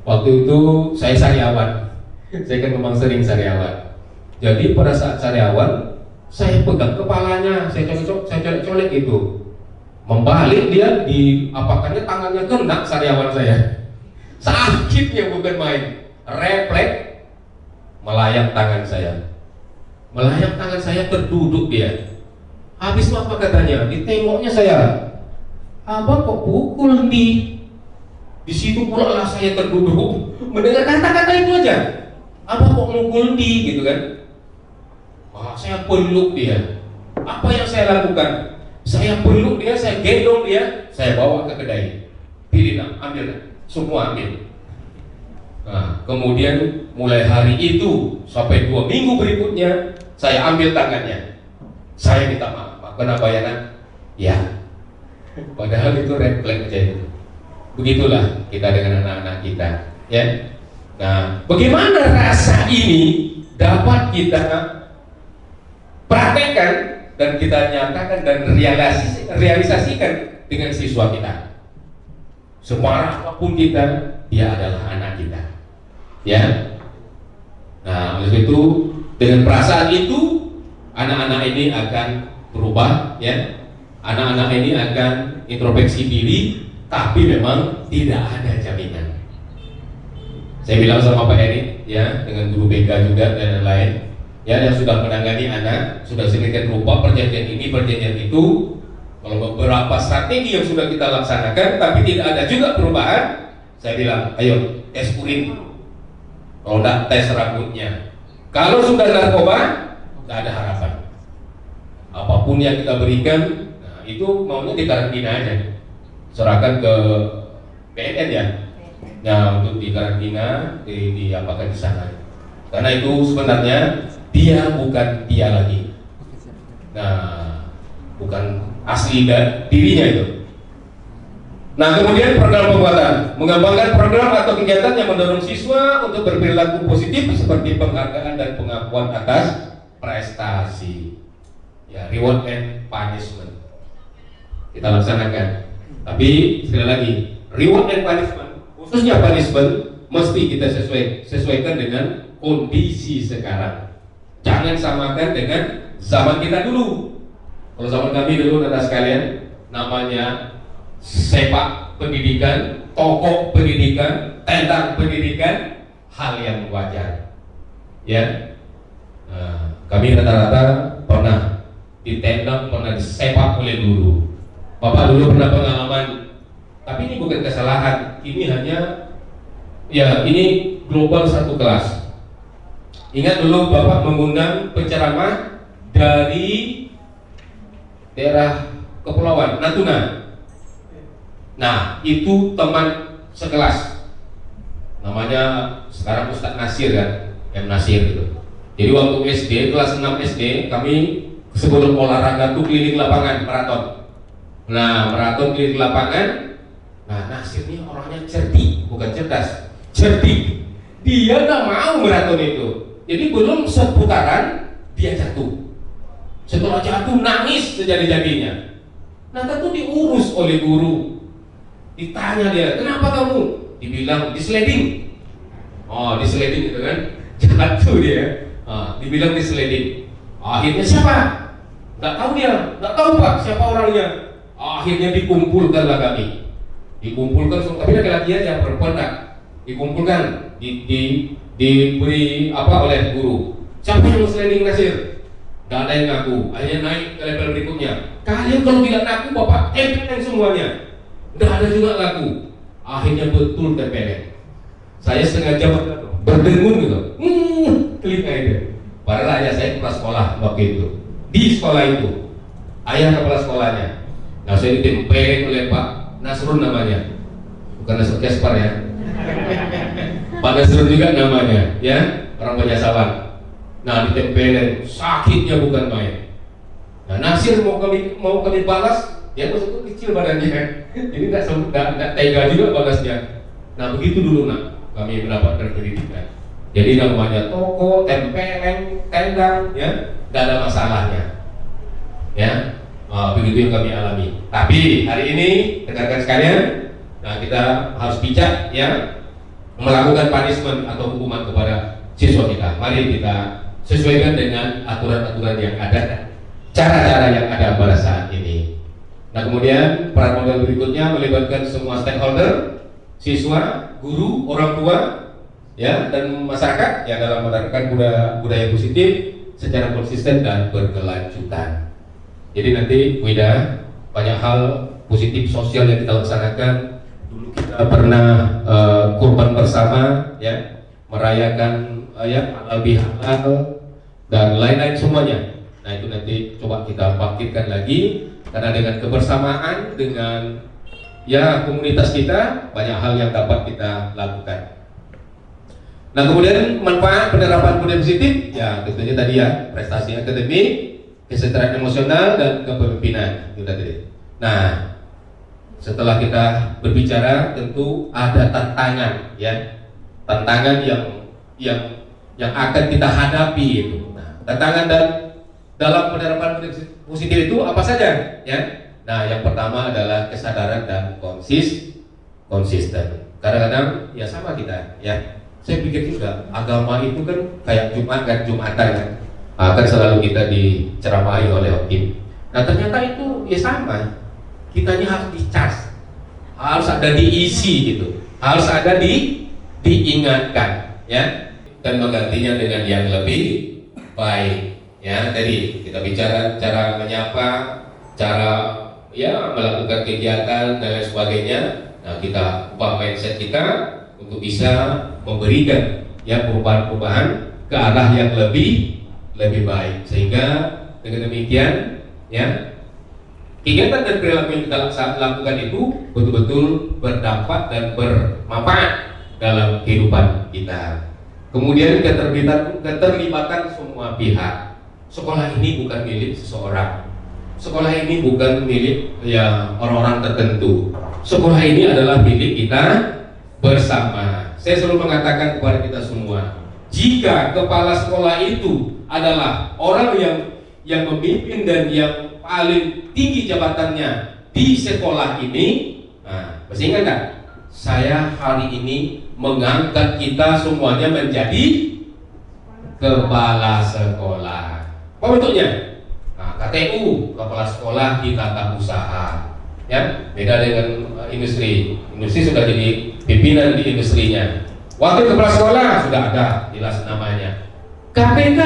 waktu itu saya sariawan, saya kan memang sering sariawan. Jadi pada saat sariawan, saya pegang kepalanya, saya colek-colek itu, membalik dia, di apakannya tangannya kena sariawan saya. Sakitnya bukan main, refleks melayang tangan saya. Melayang tangan saya, terduduk dia. Habis apa katanya? Ditengoknya saya, abang kok pukul di situ pula lah saya terduduk. Mendengar kata-kata itu aja, abang kok mukul di, gitu kan? Wah, saya peluk dia. Apa yang saya lakukan? Saya peluk dia, saya gendong dia, saya bawa ke kedai. Pilih nak, ambil nak, semua ambil. Nah, kemudian mulai hari itu sampai 2 minggu berikutnya, saya ambil tangannya, saya minta maaf. Kenapa ya nak? Ya, padahal itu refleks aja itu. Begitulah kita dengan anak-anak kita, ya. Nah, bagaimana rasa ini dapat kita praktekkan dan kita nyatakan dan realisasikan dengan siswa kita. Semarah apapun kita, dia adalah anak kita, ya. Nah, oleh itu dengan perasaan itu anak-anak ini akan berubah, ya. Anak-anak ini akan introspeksi diri, tapi memang tidak ada jaminan. Saya bilang sama Pak Eri, ya, dengan guru BK juga dan lain-lain, ya, yang sudah menangani anak, sudah sedemikian rupa perjanjian ini, perjanjian itu. Kalau beberapa strategi yang sudah kita laksanakan, tapi tidak ada juga perubahan, saya bilang, ayo tes urin, kalau tidak tes rambutnya. Kalau sudah narkoba, tidak ada harapan. Apapun yang kita berikan, nah, Nah, itu maunya dikarantina aja, serahkan ke BNN ya. Nah, untuk dikarantina diapakan di sana. Karena itu sebenarnya dia bukan dia lagi. Nah, bukan asli dan dirinya itu. Nah, kemudian program penguatan, mengembangkan program atau kegiatan yang mendorong siswa untuk berperilaku positif seperti penghargaan dan pengakuan atas prestasi. Ya, reward and punishment kita laksanakan. Tapi sekali lagi, reward and punishment, khususnya punishment, mesti kita sesuaikan dengan kondisi sekarang. Jangan samakan dengan zaman kita dulu. Kalau zaman kami dulu, anak sekalian, namanya sepak pendidikan, toko pendidikan, tendang pendidikan, hal yang wajar. Ya, nah, kami rata-rata pernah ditendang, pernah disepak oleh guru. Bapak dulu pernah pengalaman, tapi ini bukan kesalahan, ini hanya, ya ini global satu kelas. Ingat dulu Bapak mengundang penceramah dari daerah kepulauan Natuna. Nah, itu teman sekelas, namanya sekarang Ustadz Nasir kan, M. Nasir gitu. Jadi waktu SD, kelas 6 SD, kami sebelum olahraga tuh keliling lapangan, maraton. Nah, maraton keliling lapangan. Nah, Nasir ini orangnya cerdik, bukan cerdas, cerdik. Dia nggak mau maraton itu. Jadi belum seputaran dia jatuh. Setelah jatuh nangis sejadi-jadinya. Nah, tentu diurus oleh guru. Ditanya dia, kenapa kamu? Dibilang disleding. Oh, disleding gitu kan? Jatuh dia. Dibilang disleding. Akhirnya siapa? Nggak tahu dia, nggak tahu Pak siapa orangnya. Akhirnya dikumpulkanlah kami. Dikumpulkan, tapi laki-laki aja, perempuan tak. Dikumpulkan, diberi apa oleh guru. Siapa yang sliding Nasir? Nggak ada yang ngaku. Akhirnya naik ke level berikutnya. Kalian kalau tidak ngaku Bapak tempelin semuanya. Nggak ada juga ngaku. Akhirnya betul tempelin. Saya setengah jam berdengung gitu. Telinga itu. Padahal ayah saya kepala sekolah waktu itu. Di sekolah itu, ayah kepala sekolahnya. Nah, saya ditempelin oleh Pak Nasrun namanya. Bukan Nasrun Kesper ya. Pak Nasrun juga namanya, ya, orang Penyasawan. Nah, ditempelin, sakitnya bukan main. Nah, Nasir mau kami balas, dia maksudnya kecil badannya, jadi tidak tega juga balasnya. Nah, begitu dulu nak, kami mendapatkan pendidikan. Jadi namanya toko, tempeleng, tendang, ya, tidak ada masalahnya, ya. Begitu yang kami alami. Tapi hari ini, rekan-rekan sekalian, nah kita harus bijak, ya, melakukan punishment atau hukuman kepada siswa kita. Mari kita sesuaikan dengan aturan-aturan yang ada, cara-cara yang ada pada saat ini. Nah, kemudian peran model berikutnya melibatkan semua stakeholder, siswa, guru, orang tua, ya, dan masyarakat yang dalam menerapkan budaya positif secara konsisten dan berkelanjutan. Jadi nanti Bu Ida, banyak hal positif sosial yang kita laksanakan. Dulu kita pernah kurban bersama, ya, merayakan ya halal bihalal dan lain-lain semuanya. Nah, itu nanti coba kita bangkitkan lagi, karena dengan kebersamaan dengan ya komunitas kita banyak hal yang dapat kita lakukan. Nah, kemudian manfaat penerapan budaya positif, ya tentunya tadi ya, prestasi akademik, kesejahteraan emosional, dan kepemimpinan itu tadi. Nah, setelah kita berbicara, tentu ada tantangan, ya, tantangan yang akan kita hadapi itu. Nah, tantangan dan dalam penerapan positif itu apa saja, ya? Nah, yang pertama adalah kesadaran dan konsisten. Kadang-kadang ya sama kita, ya. Saya pikir juga agama itu kan kayak Jumatan kan. Akan selalu kita diceramahi oleh hakim. Nah, ternyata itu ya sama. Kita ini harus di-charge, harus ada diisi gitu, harus ada diingatkan, ya, dan menggantinya dengan yang lebih baik. Ya, tadi kita bicara cara menyapa, cara ya melakukan kegiatan dan lain sebagainya. Nah, kita ubah mindset kita untuk bisa memberikan ya perubahan-perubahan ke arah yang lebih baik, sehingga dengan demikian ya kegiatan dan perilaku yang kita lakukan itu betul-betul berdampak dan bermanfaat dalam kehidupan kita. Kemudian keterlibatan semua pihak. Sekolah ini bukan milik seseorang. Sekolah ini bukan milik ya orang-orang tertentu. Sekolah ini adalah milik kita bersama. Saya selalu mengatakan kepada kita semua, jika kepala sekolah itu adalah orang yang memimpin dan yang paling tinggi jabatannya di sekolah ini, nah, masih ingat nggak? Saya hari ini mengangkat kita semuanya menjadi kepala sekolah. Apa bentuknya? Nah, KTU, kepala sekolah di tata usaha. Ya, beda dengan industri. Industri sudah jadi pimpinan di industrinya. Wakil kepala sekolah sudah ada, jelas namanya. KPK,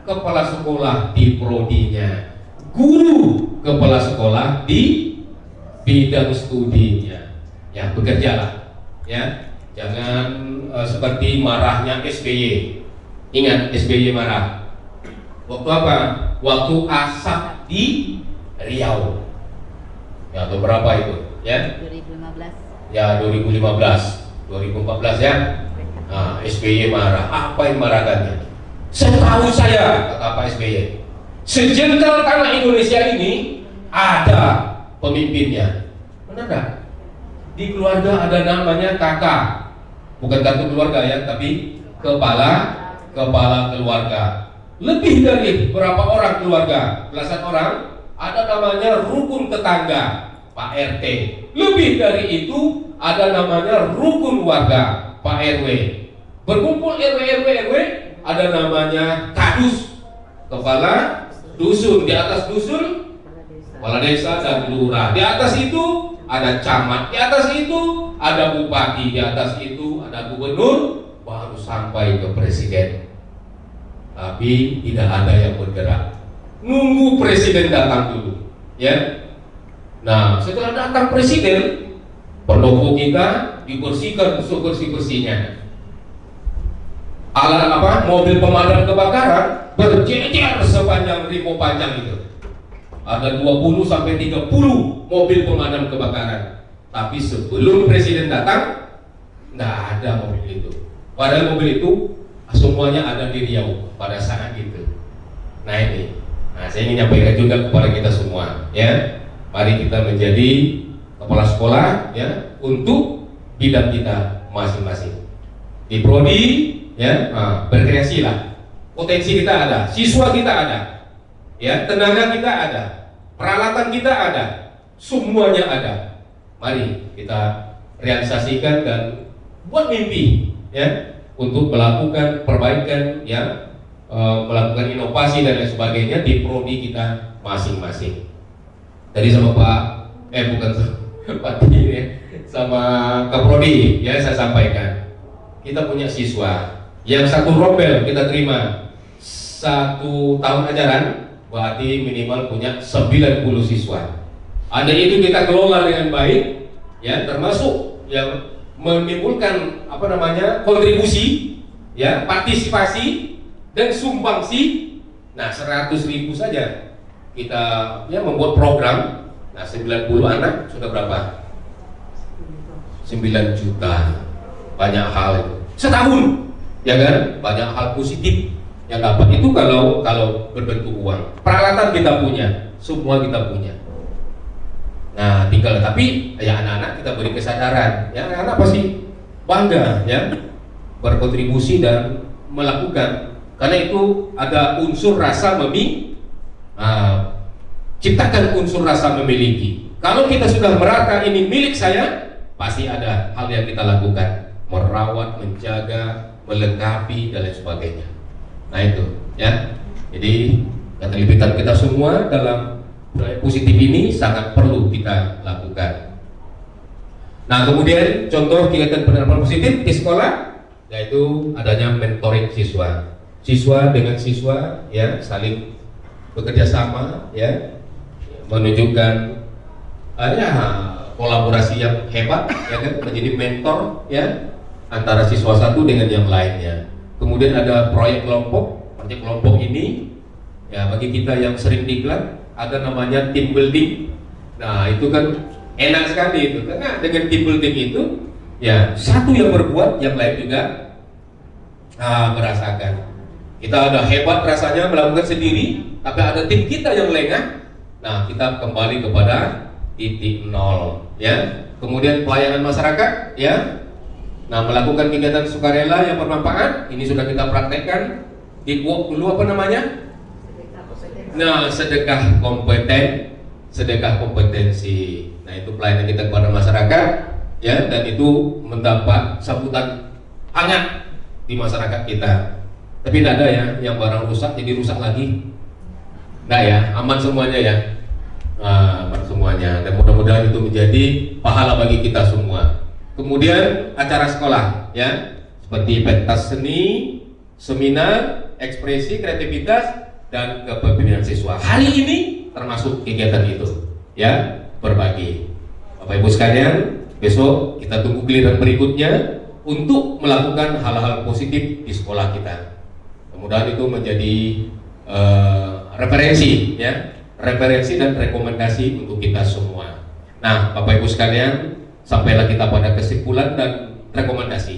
kepala sekolah di prodinya. Guru, kepala sekolah di bidang studinya. Ya, bekerjalah. Ya, jangan seperti marahnya SBY. Ingat SBY marah. Waktu apa? Waktu asap di Riau. Ya, beberapa itu, ya? 2015. Ya, 2015, 2014 ya. Nah, SBY marah. Apa yang marahkannya? Setahu saya, kata Pak SBY, sejengkal tanah Indonesia ini ada pemimpinnya. Benar nggak? Di keluarga ada namanya kakak, bukan kartu keluarga ya, tapi kepala keluarga. Lebih dari berapa orang keluarga? Belasan orang. Ada namanya rukun tetangga, Pak RT. Lebih dari itu ada namanya rukun warga, Pak RW. Berkumpul RW, ada namanya kadus, kepala dusun. Di atas dusun, kepala desa dan lurah. Di atas itu ada camat, di atas itu ada bupati, di atas itu ada gubernur, baru sampai ke presiden. Tapi tidak ada yang bergerak. Nunggu presiden datang dulu, ya. Nah, setelah datang presiden, pendopo kita dibersihkan sebersih-bersihnya. Alat mobil pemadam kebakaran berjejer sepanjang Ripo Panjang itu. Ada 20 sampai 30 mobil pemadam kebakaran. Tapi sebelum presiden datang, nggak ada mobil itu. Padahal mobil itu semuanya ada di Riau pada saat itu. Nah ini. Nah, saya ingin menyampaikan juga kepada kita semua, ya. Mari kita menjadi kepala sekolah, ya, untuk bidang kita masing-masing. Di prodi, ya, berkreasilah. Potensi kita ada, siswa kita ada, ya, tenaga kita ada, peralatan kita ada, semuanya ada. Mari kita realisasikan dan buat mimpi, ya, untuk melakukan perbaikan, ya. Melakukan inovasi dan lain sebagainya di prodi kita masing-masing. Tadi sama bukan Pak Tini ya, sama Kaprodi ya saya sampaikan. Kita punya siswa yang satu rombel kita terima 1 tahun ajaran, berarti minimal punya 90 siswa. Ada itu kita kelola dengan baik, ya, termasuk yang menimbulkan kontribusi, ya, partisipasi dan sumbangsi. Nah, 100.000 saja kita ya membuat program. Nah, 90 anak sudah berapa? 9 juta. Banyak hal itu setahun, ya kan? Banyak hal positif yang dapat itu kalau berbentuk uang. Peralatan kita punya, semua kita punya. Nah, tinggal tapi ya anak-anak kita beri kesadaran, ya anak-anak pasti bangga ya berkontribusi dan melakukan. Karena itu ada unsur rasa ciptakan unsur rasa memiliki. Kalau kita sudah merasa ini milik saya, pasti ada hal yang kita lakukan, merawat, menjaga, melengkapi dan lain sebagainya. Nah itu, ya. Jadi keterlibatan kita semua dalam proyek positif ini sangat perlu kita lakukan. Nah kemudian contoh kegiatan penerapan positif di sekolah, yaitu adanya mentoring siswa. Siswa dengan siswa ya saling bekerja sama, ya, menunjukkan kolaborasi yang hebat, ya kan, menjadi mentor ya antara siswa satu dengan yang lainnya. Kemudian ada proyek kelompok. Proyek kelompok ini ya bagi kita yang sering diklat ada namanya team building, Nah itu kan enak sekali itu, karena dengan team building itu ya satu yang berbuat, yang lain juga merasakan. Kita ada hebat rasanya melakukan sendiri, tapi ada tim kita yang lengah. Nah kita kembali kepada titik nol, ya. Kemudian pelayanan masyarakat, ya. Nah melakukan kegiatan sukarela yang bermanfaat, ini sudah kita praktekkan. Di walk dulu apa namanya? Nah sedekah kompeten, sedekah kompetensi. Nah itu pelayanan kita kepada masyarakat, ya, dan itu mendapat sambutan hangat di masyarakat kita. Tapi tidak ada ya yang barang rusak jadi rusak lagi. Nah ya, aman semuanya ya. Aman semuanya. Dan mudah-mudahan itu menjadi pahala bagi kita semua. Kemudian acara sekolah ya, seperti pentas seni, seminar, ekspresi, kreativitas, dan kepemimpinan siswa. Hari ini termasuk kegiatan itu ya, berbagi. Bapak Ibu sekalian, besok kita tunggu giliran berikutnya untuk melakukan hal-hal positif di sekolah kita. Mudah-mudahan itu menjadi referensi ya, referensi dan rekomendasi untuk kita semua. Nah, Bapak Ibu sekalian, sampailah kita pada kesimpulan dan rekomendasi,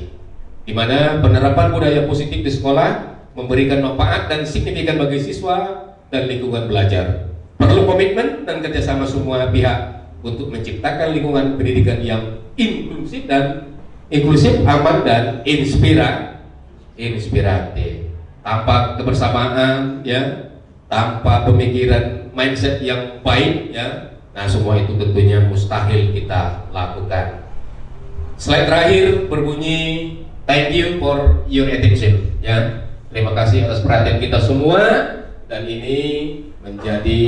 di mana penerapan budaya positif di sekolah memberikan manfaat dan signifikan bagi siswa dan lingkungan belajar. Perlu komitmen dan kerjasama semua pihak untuk menciptakan lingkungan pendidikan yang inklusif, aman dan inspiratif. Tanpa kebersamaan ya, tanpa pemikiran mindset yang baik ya, nah semua itu tentunya mustahil kita lakukan. Slide terakhir berbunyi thank you for your attention ya. Terima kasih atas perhatian kita semua, dan ini menjadi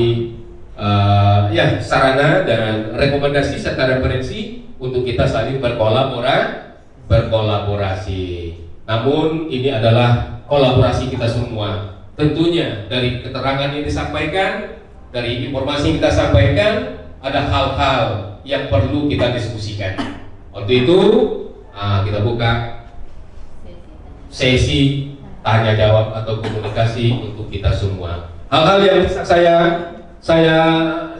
ya sarana dan rekomendasi serta referensi untuk kita saling berkolaborasi. Namun ini adalah kolaborasi kita semua. Tentunya dari keterangan yang disampaikan, dari informasi yang kita sampaikan, ada hal-hal yang perlu kita diskusikan. Untuk itu kita buka sesi tanya jawab atau komunikasi untuk kita semua. Hal-hal yang bisa saya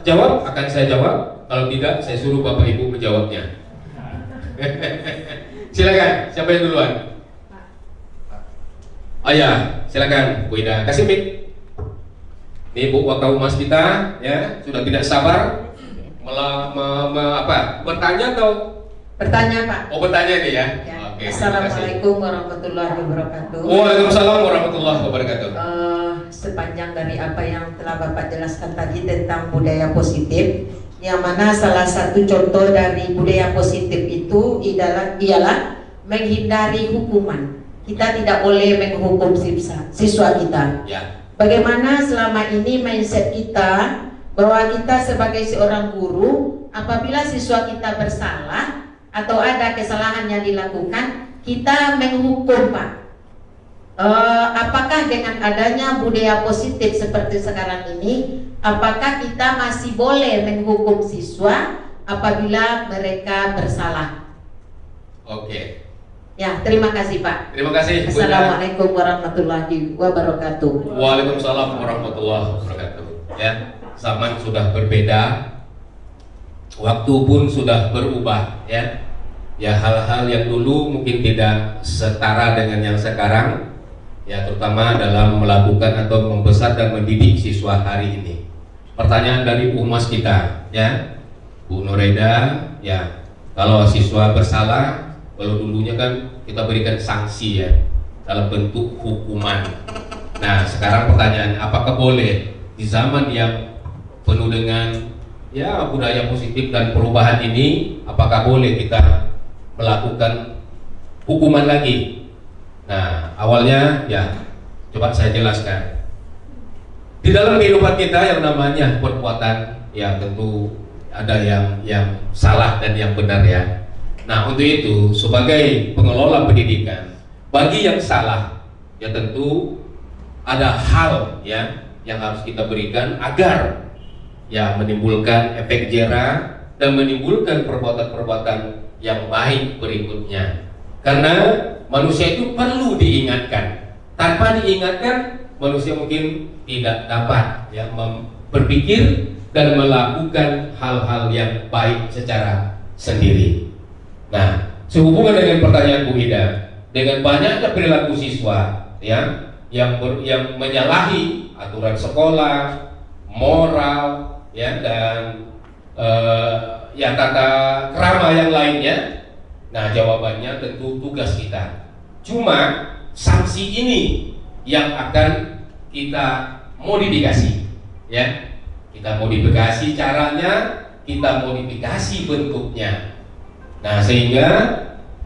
jawab akan saya jawab. Kalau tidak, saya suruh Bapak Ibu menjawabnya. Silakan, siapa yang duluan? Oh ya, silakan Bu Ida, kasih mic. Ini Bu Wakahumas kita ya, sudah tidak sabar bertanya atau bertanya Pak? Oh bertanya nih ya. Oke, Assalamualaikum warahmatullahi wabarakatuh. Waalaikumsalam warahmatullahi wabarakatuh. Sepanjang dari apa yang telah Bapak jelaskan tadi tentang budaya positif, yang mana salah satu contoh dari budaya positif itu ialah menghindari hukuman. Kita tidak boleh menghukum siswa kita. Ya. Bagaimana selama ini mindset kita bahwa kita sebagai seorang guru, apabila siswa kita bersalah atau ada kesalahan yang dilakukan, kita menghukum Pak. Apakah dengan adanya budaya positif seperti sekarang ini, apakah kita masih boleh menghukum siswa apabila mereka bersalah? Oke. Ya, terima kasih Pak. Terima kasih. Assalamualaikum warahmatullahi wabarakatuh. Waalaikumsalam warahmatullahi wabarakatuh. Ya, zaman sudah berbeda, waktu pun sudah berubah ya. Ya, hal-hal yang dulu mungkin tidak setara dengan yang sekarang. Ya, terutama dalam melakukan atau membesar dan mendidik siswa hari ini. Pertanyaan dari humas kita, ya, Bu Noreda, ya, kalau siswa bersalah, kalau dulunya kan kita berikan sanksi ya, dalam bentuk hukuman. Nah, sekarang pertanyaan, apakah boleh di zaman yang penuh dengan ya budaya positif dan perubahan ini, apakah boleh kita melakukan hukuman lagi? Nah, awalnya ya coba saya jelaskan. Di dalam kehidupan kita yang namanya perbuatan, ya tentu ada yang salah dan yang benar ya. Nah, untuk itu sebagai pengelola pendidikan, bagi yang salah ya tentu ada hal ya yang harus kita berikan agar ya menimbulkan efek jera dan menimbulkan perbuatan-perbuatan yang baik berikutnya. Karena manusia itu perlu diingatkan. Tanpa diingatkan, manusia mungkin tidak dapat ya berpikir dan melakukan hal-hal yang baik secara sendiri. Nah, sehubungan dengan pertanyaan Bu Ida, dengan banyaknya perilaku siswa ya yang menyalahi aturan sekolah, moral ya dan ya tata krama yang lainnya. Nah, jawabannya tentu tugas kita. Cuma sanksi ini yang akan kita modifikasi ya. Kita modifikasi caranya, kita modifikasi bentuknya. Nah, sehingga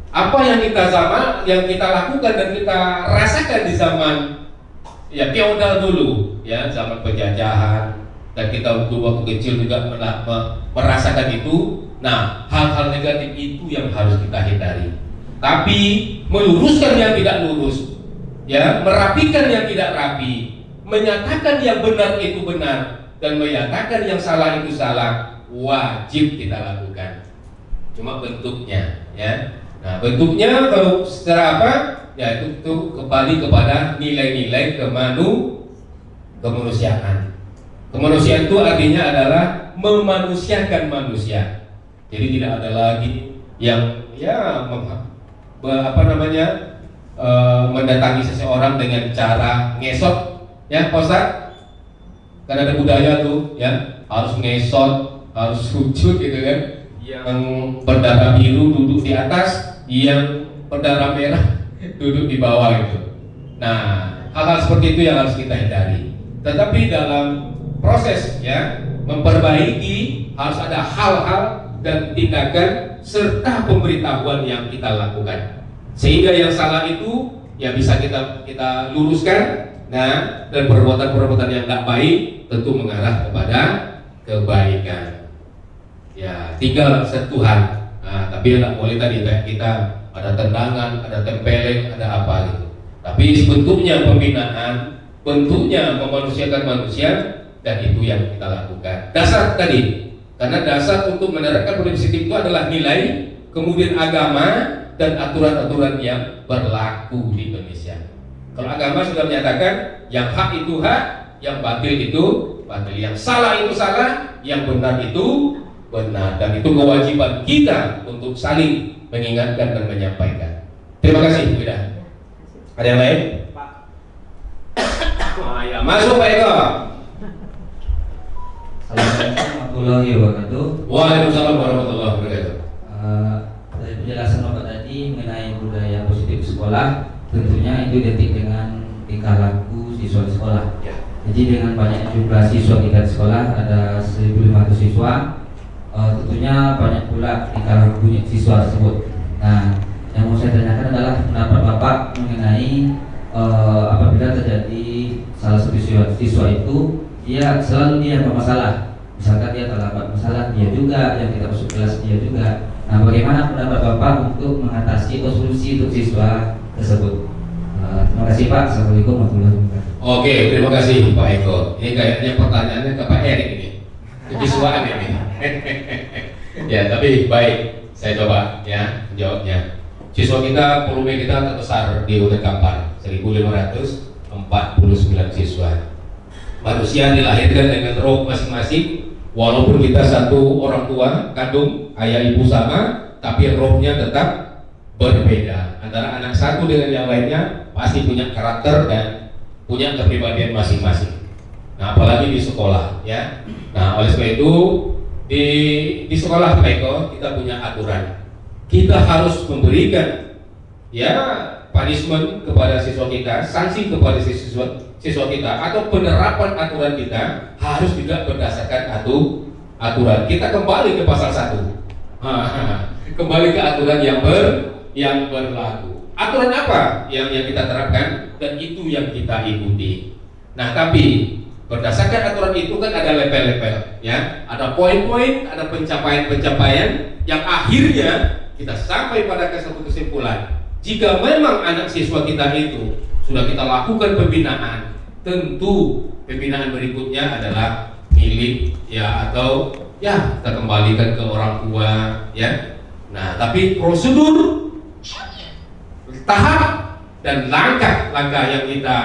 apa yang kita lakukan dan kita rasakan di zaman ya feodal dulu ya, zaman penjajahan, dan kita dulu waktu kecil juga merasakan itu. Nah, hal-hal negatif itu yang harus kita hindari. Tapi meluruskan yang tidak lurus, ya, merapikan yang tidak rapi, menyatakan yang benar itu benar dan menyatakan yang salah itu salah, wajib kita lakukan. Cuma bentuknya, ya. Nah, bentuknya kalau secara apa? Ya itu kembali kepada nilai-nilai kemanusiaan. Kemanusiaan itu artinya adalah memanusiakan manusia. Jadi tidak ada lagi yang ya mendatangi seseorang dengan cara ngesot, ya Pak Ustaz. Kan ada budaya tuh, ya harus ngesot, harus sujud gitu kan. Yang berdarah biru duduk di atas, yang berdarah merah duduk di bawah gitu. Nah, hal-hal seperti itu yang harus kita hindari. Tetapi dalam proses ya memperbaiki harus ada hal-hal dan tindakan serta pemberitahuan yang kita lakukan, sehingga yang salah itu ya bisa kita luruskan. Nah, dan perbuatan-perbuatan yang tidak baik tentu mengarah kepada kebaikan. Ya, tinggal sentuhan. Nah, tapi tidak boleh tadi kayak kita ada tendangan, ada tempeleng, ada apa gitu. Tapi bentuknya pembinaan, bentuknya memanusiakan manusia, dan itu yang kita lakukan. Dasar tadi, karena dasar untuk menerapkan prinsip itu adalah nilai, kemudian agama dan aturan-aturan yang berlaku di Indonesia. Kalau agama sudah menyatakan yang hak itu hak, yang batil itu batil, yang salah itu salah, yang benar itu benar, dan itu kewajiban kita untuk saling mengingatkan dan menyampaikan. Terima kasih, Bu Ida. Ada yang lain? Pak. Ya, masuk Pak Eko. Assalamualaikum warahmatullahi wabarakatuh. Waalaikumsalam warahmatullahi wabarakatuh. Dari penjelasan Bapak tadi mengenai budaya positif sekolah, tentunya itu identik dengan tingkah laku siswa di sekolah. Ya. Jadi dengan banyak jumlah siswa kita di sekolah, ada 1.500 siswa, tentunya banyak pula tingkah laku siswa tersebut. Nah, yang mau saya tanyakan adalah pendapat Bapak mengenai apabila terjadi salah satu siswa itu dia selalu dia bermasalah, misalkan dia terlambat masalah, dia juga yang tidak masuk kelas, dia juga. Nah, bagaimana pendapat Bapak untuk mengatasi atau solusi untuk siswa tersebut? Terima kasih Pak. Assalamualaikum warahmatullahi wabarakatuh. Oke, terima kasih Pak Eko. Ini kayaknya pertanyaannya ke Pak Erik ini, kebisuan ini. Ya, tapi baik, saya coba ya menjawabnya. Siswa kita, volume kita terbesar di UTK 4, 1.549 siswa. Manusia dilahirkan dengan roh masing-masing, walaupun kita satu orang tua kandung, ayah ibu sama, tapi rohnya tetap berbeda. Antara anak satu dengan yang lainnya pasti punya karakter dan punya kepribadian masing-masing. Nah, apalagi di sekolah, ya. Nah, oleh sebab itu di sekolah Eko kita punya aturan. Kita harus memberikan ya punishment kepada siswa kita, sanksi kepada siswa kita, atau penerapan aturan kita harus juga berdasarkan aturan. Kita kembali ke pasal 1. Kembali ke aturan yang berlaku. Aturan apa yang kita terapkan, dan itu yang kita ikuti. Nah, tapi berdasarkan aturan itu kan ada level-level, ya. Ada poin-poin, ada pencapaian-pencapaian yang akhirnya kita sampai pada satu kesimpulan. Jika memang anak siswa kita itu sudah kita lakukan pembinaan, tentu pembinaan berikutnya adalah milik ya, atau ya kita kembalikan ke orang tua, ya. Nah, tapi prosedur, tahap dan langkah-langkah yang kita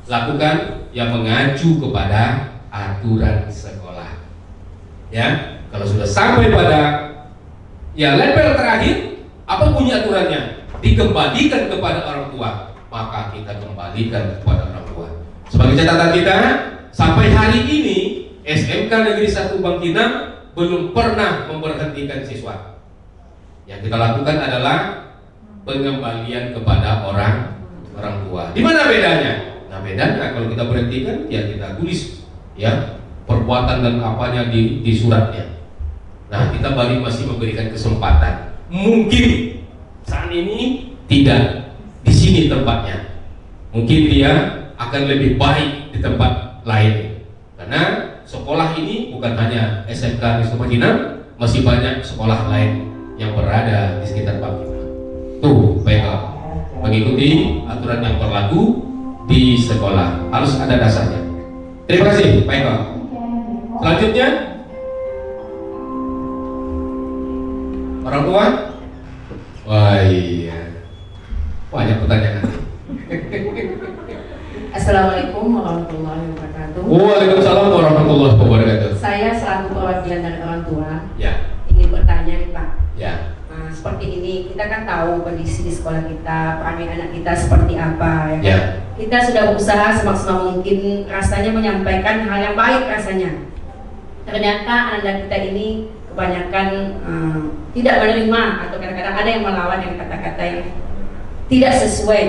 lakukan yang mengacu kepada aturan sekolah. Ya, kalau sudah sampai pada ya level terakhir, apa bunyi aturannya? Dikembalikan kepada orang tua, maka kita kembalikan kepada orang tua. Sebagai catatan kita, sampai hari ini SMK Negeri 1 Bangkinang belum pernah memberhentikan siswa. Yang kita lakukan adalah pengembalian kepada orang tua. Di mana bedanya? Nah, bedanya kalau kita berhentikan, ya kita tulis ya perbuatan dan apanya di suratnya. Nah, kita masih memberikan kesempatan. Mungkin saat ini tidak di sini tempatnya. Mungkin dia akan lebih baik di tempat lain. Karena sekolah ini bukan hanya SMK Negeri 1 Bangkinang, masih banyak sekolah lain yang berada di sekitar Bangkinang. Tuh, baiklah, mengikuti aturan yang berlaku di sekolah harus ada dasarnya. Terima kasih, baiklah. Selanjutnya, orang tua. Wah iya, banyak pertanyaan. Assalamualaikum warahmatullahi wabarakatuh. Waalaikumsalam warahmatullahi wabarakatuh. Saya selaku perwakilan dari orang tua Ya, ingin bertanya nih Pak. ya, Seperti ini, kita kan tahu kondisi di sekolah kita, perangai anak kita seperti apa ya kan? ya, Kita sudah berusaha semaksimal mungkin rasanya menyampaikan hal yang baik rasanya. Ternyata anak kita ini kebanyakan tidak menerima atau kadang-kadang ada yang melawan dengan kata-kata yang tidak sesuai.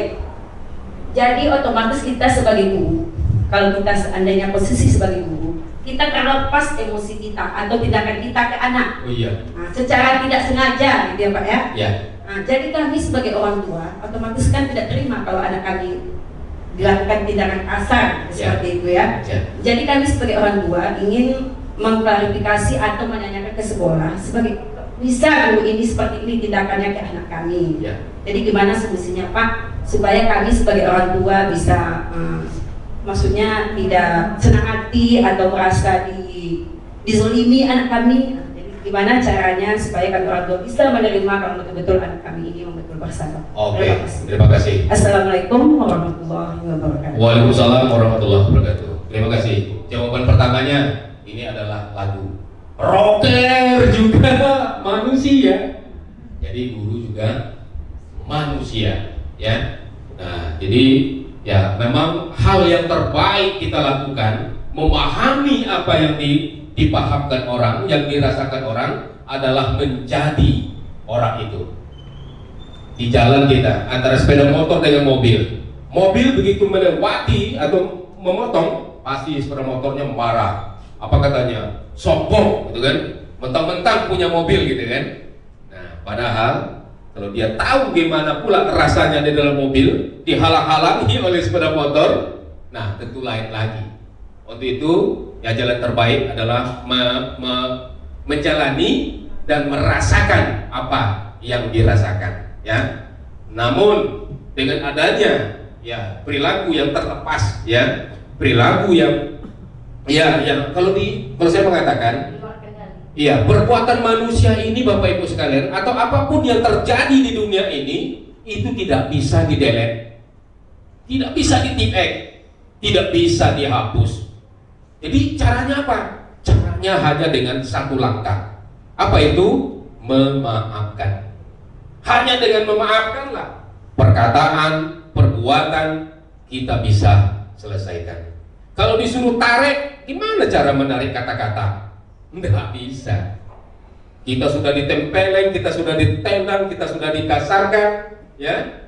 Jadi otomatis kita sebagai guru, kalau kita seandainya posisi sebagai guru, kita terlepas emosi kita atau tindakan kita ke anak. oh iya, Secara tidak sengaja gitu ya Pak ya. ya, Jadi kami sebagai orang tua otomatis kan tidak terima kalau anak kami dilakukan tindakan kasar seperti itu ya. ya, Jadi kami sebagai orang tua ingin mengklarifikasi atau menanyakan ke sekolah sebagai bisa guru ini seperti ini tindakannya ke anak kami. ya. Jadi gimana solusinya Pak supaya kami sebagai orang tua bisa maksudnya tidak senang hati atau merasa dizolimi anak kami. Jadi gimana caranya supaya kami orang tua bisa menerima kalau betul-betul anak kami ini betul bersalah. Oke, terima kasih. Assalamualaikum warahmatullahi wabarakatuh. Waalaikumsalam warahmatullahi wabarakatuh. Terima kasih. Jawaban pertamanya, ini adalah lagu rocker juga manusia. Jadi guru juga manusia, ya. Nah, jadi ya memang hal yang terbaik kita lakukan memahami apa yang dipahamkan orang, yang dirasakan orang adalah menjadi orang itu. Di jalan kita antara sepeda motor dengan mobil. Mobil begitu melewati atau memotong, pasti sepeda motornya marah. Apa katanya? Sombong, gitu kan? Mentang-mentang punya mobil, gitu kan? Nah, padahal kalau dia tahu gimana pula rasanya di dalam mobil, dihalang-halangi oleh sepeda motor, nah tentu lain lagi. Untuk itu, ya jalan terbaik adalah menjalani dan merasakan apa yang dirasakan, ya. Namun dengan adanya ya perilaku yang terlepas, ya perilaku yang kalau saya mengatakan, iya, perbuatan manusia ini Bapak Ibu sekalian atau apapun yang terjadi di dunia ini itu tidak bisa di-delete, tidak bisa di-tipek, tidak bisa dihapus. Jadi caranya apa? Caranya hanya dengan satu langkah. Apa itu? Memaafkan. Hanya dengan memaafkanlah perkataan, perbuatan kita bisa selesaikan. Kalau disuruh tarik, gimana cara menarik kata-kata? Nggak bisa. Kita sudah ditempeleng, kita sudah ditendang, kita sudah dikasarkan, ya.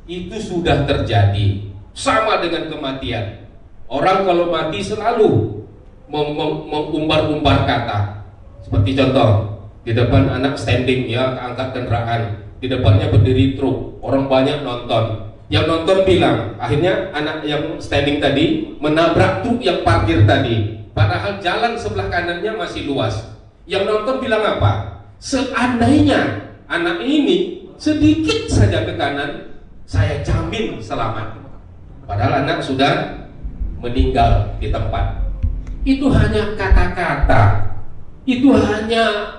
Itu sudah terjadi. Sama dengan kematian. Orang kalau mati selalu mengumbar-umbar kata. Seperti contoh, di depan anak standing, ya, keangkat kendaraan, di depannya berdiri truk, orang banyak nonton. Yang nonton bilang, akhirnya anak yang standing tadi menabrak truk yang parkir tadi. Padahal jalan sebelah kanannya masih luas. Yang nonton bilang apa? Seandainya anak ini sedikit saja ke kanan, saya jamin selamat. Padahal anak sudah meninggal di tempat. Itu hanya kata-kata. Itu hanya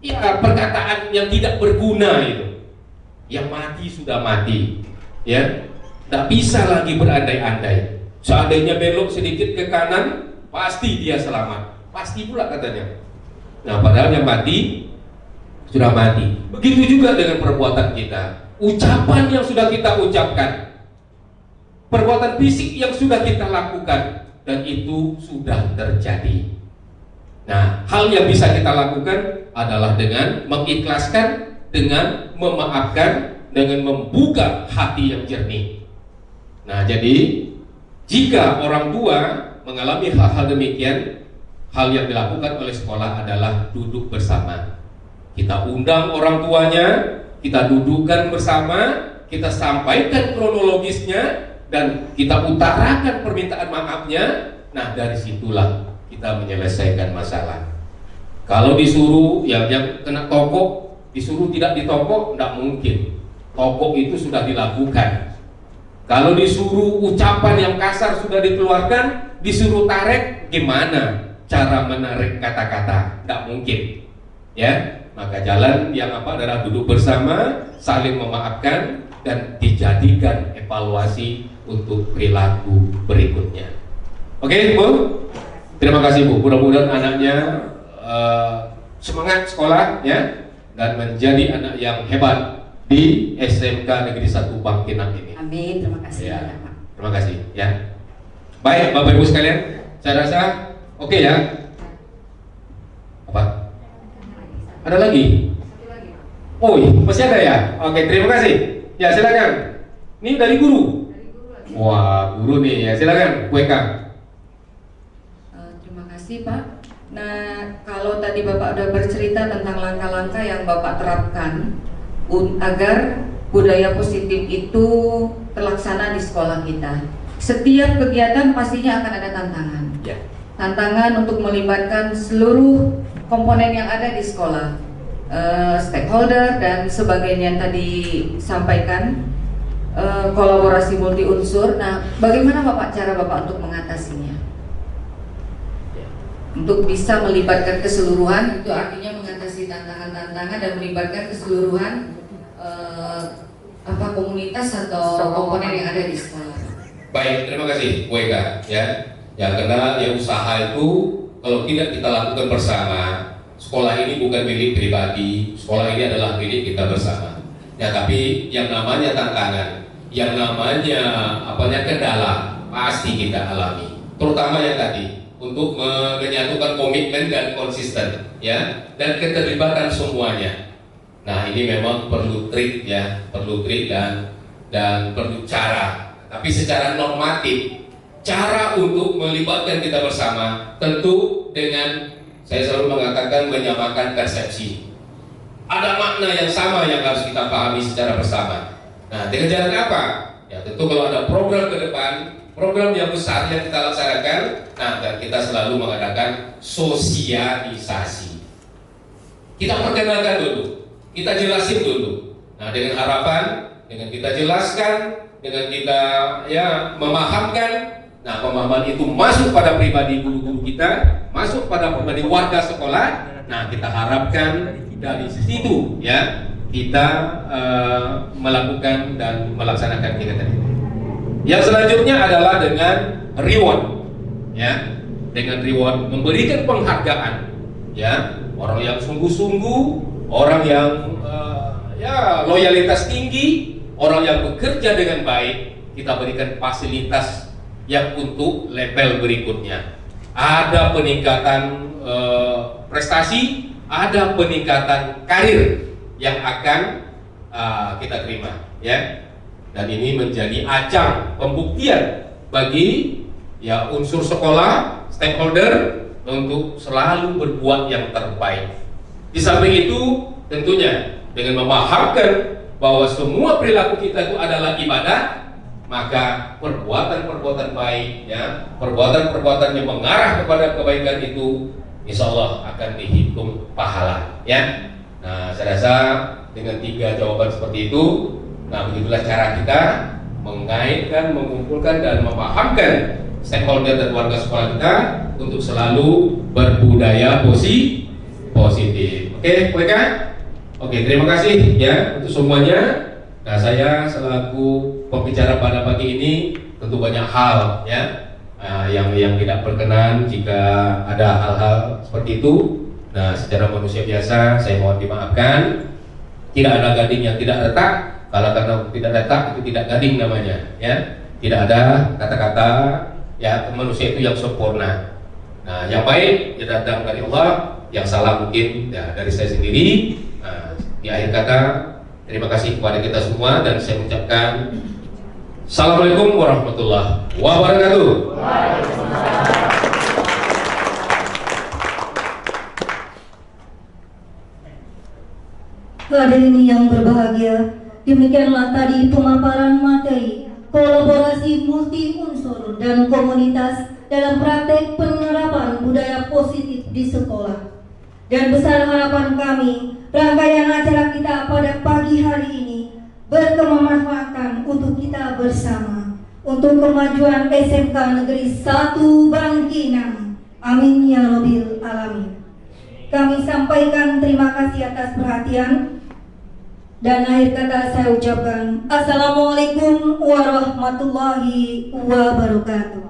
ya perkataan yang tidak berguna itu. Yang mati sudah mati. Ya, tidak bisa lagi berandai-andai. Seandainya belok sedikit ke kanan, pasti dia selamat. Pasti pula katanya. Nah, padahal yang mati sudah mati. Begitu juga dengan perbuatan kita, ucapan yang sudah kita ucapkan, perbuatan fisik yang sudah kita lakukan, dan itu sudah terjadi. Nah, hal yang bisa kita lakukan adalah dengan mengikhlaskan, dengan memaafkan, dengan membuka hati yang jernih. Nah, jadi jika orang tua mengalami hal-hal demikian, hal yang dilakukan oleh sekolah adalah duduk bersama. Kita undang orang tuanya, kita dudukkan bersama, kita sampaikan kronologisnya, dan kita utarakan permintaan maafnya. Nah, dari situlah kita menyelesaikan masalah. Kalau disuruh yang kena tokok, disuruh tidak ditokok, tidak mungkin. Tokok itu sudah dilakukan. Kalau disuruh ucapan yang kasar sudah dikeluarkan, disuruh tarik, gimana cara menarik kata-kata? Tidak mungkin, ya. Maka jalan yang adalah duduk bersama, saling memaafkan, dan dijadikan evaluasi untuk perilaku berikutnya. Oke, Bu. Terima kasih, Bu. Mudah-mudahan anaknya semangat sekolah, ya, dan menjadi anak yang hebat di SMK Negeri 1 Bangkinang ini. Amin, terima kasih. Ya, terima kasih, ya. Baik, Bapak Ibu sekalian, saya rasa oke ya. Apa? Ada lagi? Oh, masih ada ya? Oke, terima kasih. Ya, silakan. Ini dari guru. Wah, guru nih ya. Silakan, Bu Eka. Terima kasih, Pak. Nah, kalau tadi Bapak udah bercerita tentang langkah-langkah yang Bapak terapkan agar budaya positif itu terlaksana di sekolah kita. Setiap kegiatan pastinya akan ada tantangan. Ya. Tantangan untuk melibatkan seluruh komponen yang ada di sekolah, stakeholder dan sebagainya yang tadi sampaikan, kolaborasi multi unsur. Nah, bagaimana cara Bapak untuk mengatasinya? Untuk bisa melibatkan keseluruhan, itu artinya mengatasi tantangan-tantangan dan melibatkan keseluruhan komunitas atau komponen yang ada di sekolah. Baik, terima kasih Bu Eka, ya. Ya, karena ya usaha itu kalau tidak kita lakukan bersama, sekolah ini bukan milik pribadi, sekolah ini adalah milik kita bersama. Ya, tapi yang namanya tantangan, yang namanya kendala pasti kita alami. Terutama yang tadi untuk menyatukan komitmen dan konsisten, ya, dan keterlibatan semuanya. Nah, ini memang perlu trik, ya, perlu trik dan perlu cara. Tapi secara normatif, cara untuk melibatkan kita bersama tentu dengan, saya selalu mengatakan, menyamakan persepsi. Ada makna yang sama yang harus kita pahami secara bersama. Nah, dengan jalan apa? Ya, tentu kalau ada program ke depan, program yang besar yang kita laksanakan, nah, dan kita selalu mengadakan sosialisasi. Kita perkenalkan dulu, kita jelasin dulu. Nah, dengan harapan, dengan kita jelaskan, dengan kita memahamkan. Nah, pemahaman itu masuk pada pribadi guru-guru kita, masuk pada pribadi warga sekolah. Nah, kita harapkan dari situ, ya, kita melakukan dan melaksanakan kegiatan itu. Yang selanjutnya adalah dengan reward, ya, dengan reward, memberikan penghargaan, ya, orang yang sungguh-sungguh, orang yang loyalitas tinggi, orang yang bekerja dengan baik, kita berikan fasilitas yang untuk level berikutnya. Ada peningkatan prestasi, ada peningkatan karir yang akan kita terima, ya. Dan ini menjadi ajang pembuktian bagi unsur sekolah, stakeholder, untuk selalu berbuat yang terbaik. Di samping itu, tentunya dengan memahamkan bahwa semua perilaku kita itu adalah ibadah, maka perbuatan-perbuatan baik, ya, perbuatan-perbuatan yang mengarah kepada kebaikan itu, insya Allah akan dihitung pahala, ya. Nah, saya rasa dengan 3 jawaban seperti itu, nah, begitulah cara kita mengaitkan, mengumpulkan dan memahamkan stakeholder dan warga sekolah kita untuk selalu berbudaya positif. Oke, mereka? Oke, terima kasih ya untuk semuanya. Nah, saya selaku pembicara pada pagi ini tentu banyak hal, ya, yang tidak berkenan. Jika ada hal-hal seperti itu, Nah, secara manusia biasa saya mohon dimaafkan, tidak ada gading yang tidak retak. Kalau karena tidak retak itu tidak gading namanya, ya. Tidak ada kata-kata ya manusia itu yang sempurna. Nah, yang baik ya datang dari Allah, yang salah mungkin ya dari saya sendiri. Nah, di akhir kata terima kasih kepada kita semua dan saya ucapkan Assalamualaikum warahmatullahi wabarakatuh. Hadirin yang berbahagia, demikianlah tadi pemaparan materi kolaborasi multi unsur dan komunitas dalam praktek penerapan budaya positif di sekolah. Dan besar harapan kami, rangkaian acara kita pada pagi hari ini berkemanfaatan untuk kita bersama, untuk kemajuan SMK Negeri 1 Bangkinang. Amin ya Rabbil Alamin. Kami sampaikan terima kasih atas perhatian. Dan akhir kata saya ucapkan Assalamualaikum warahmatullahi wabarakatuh.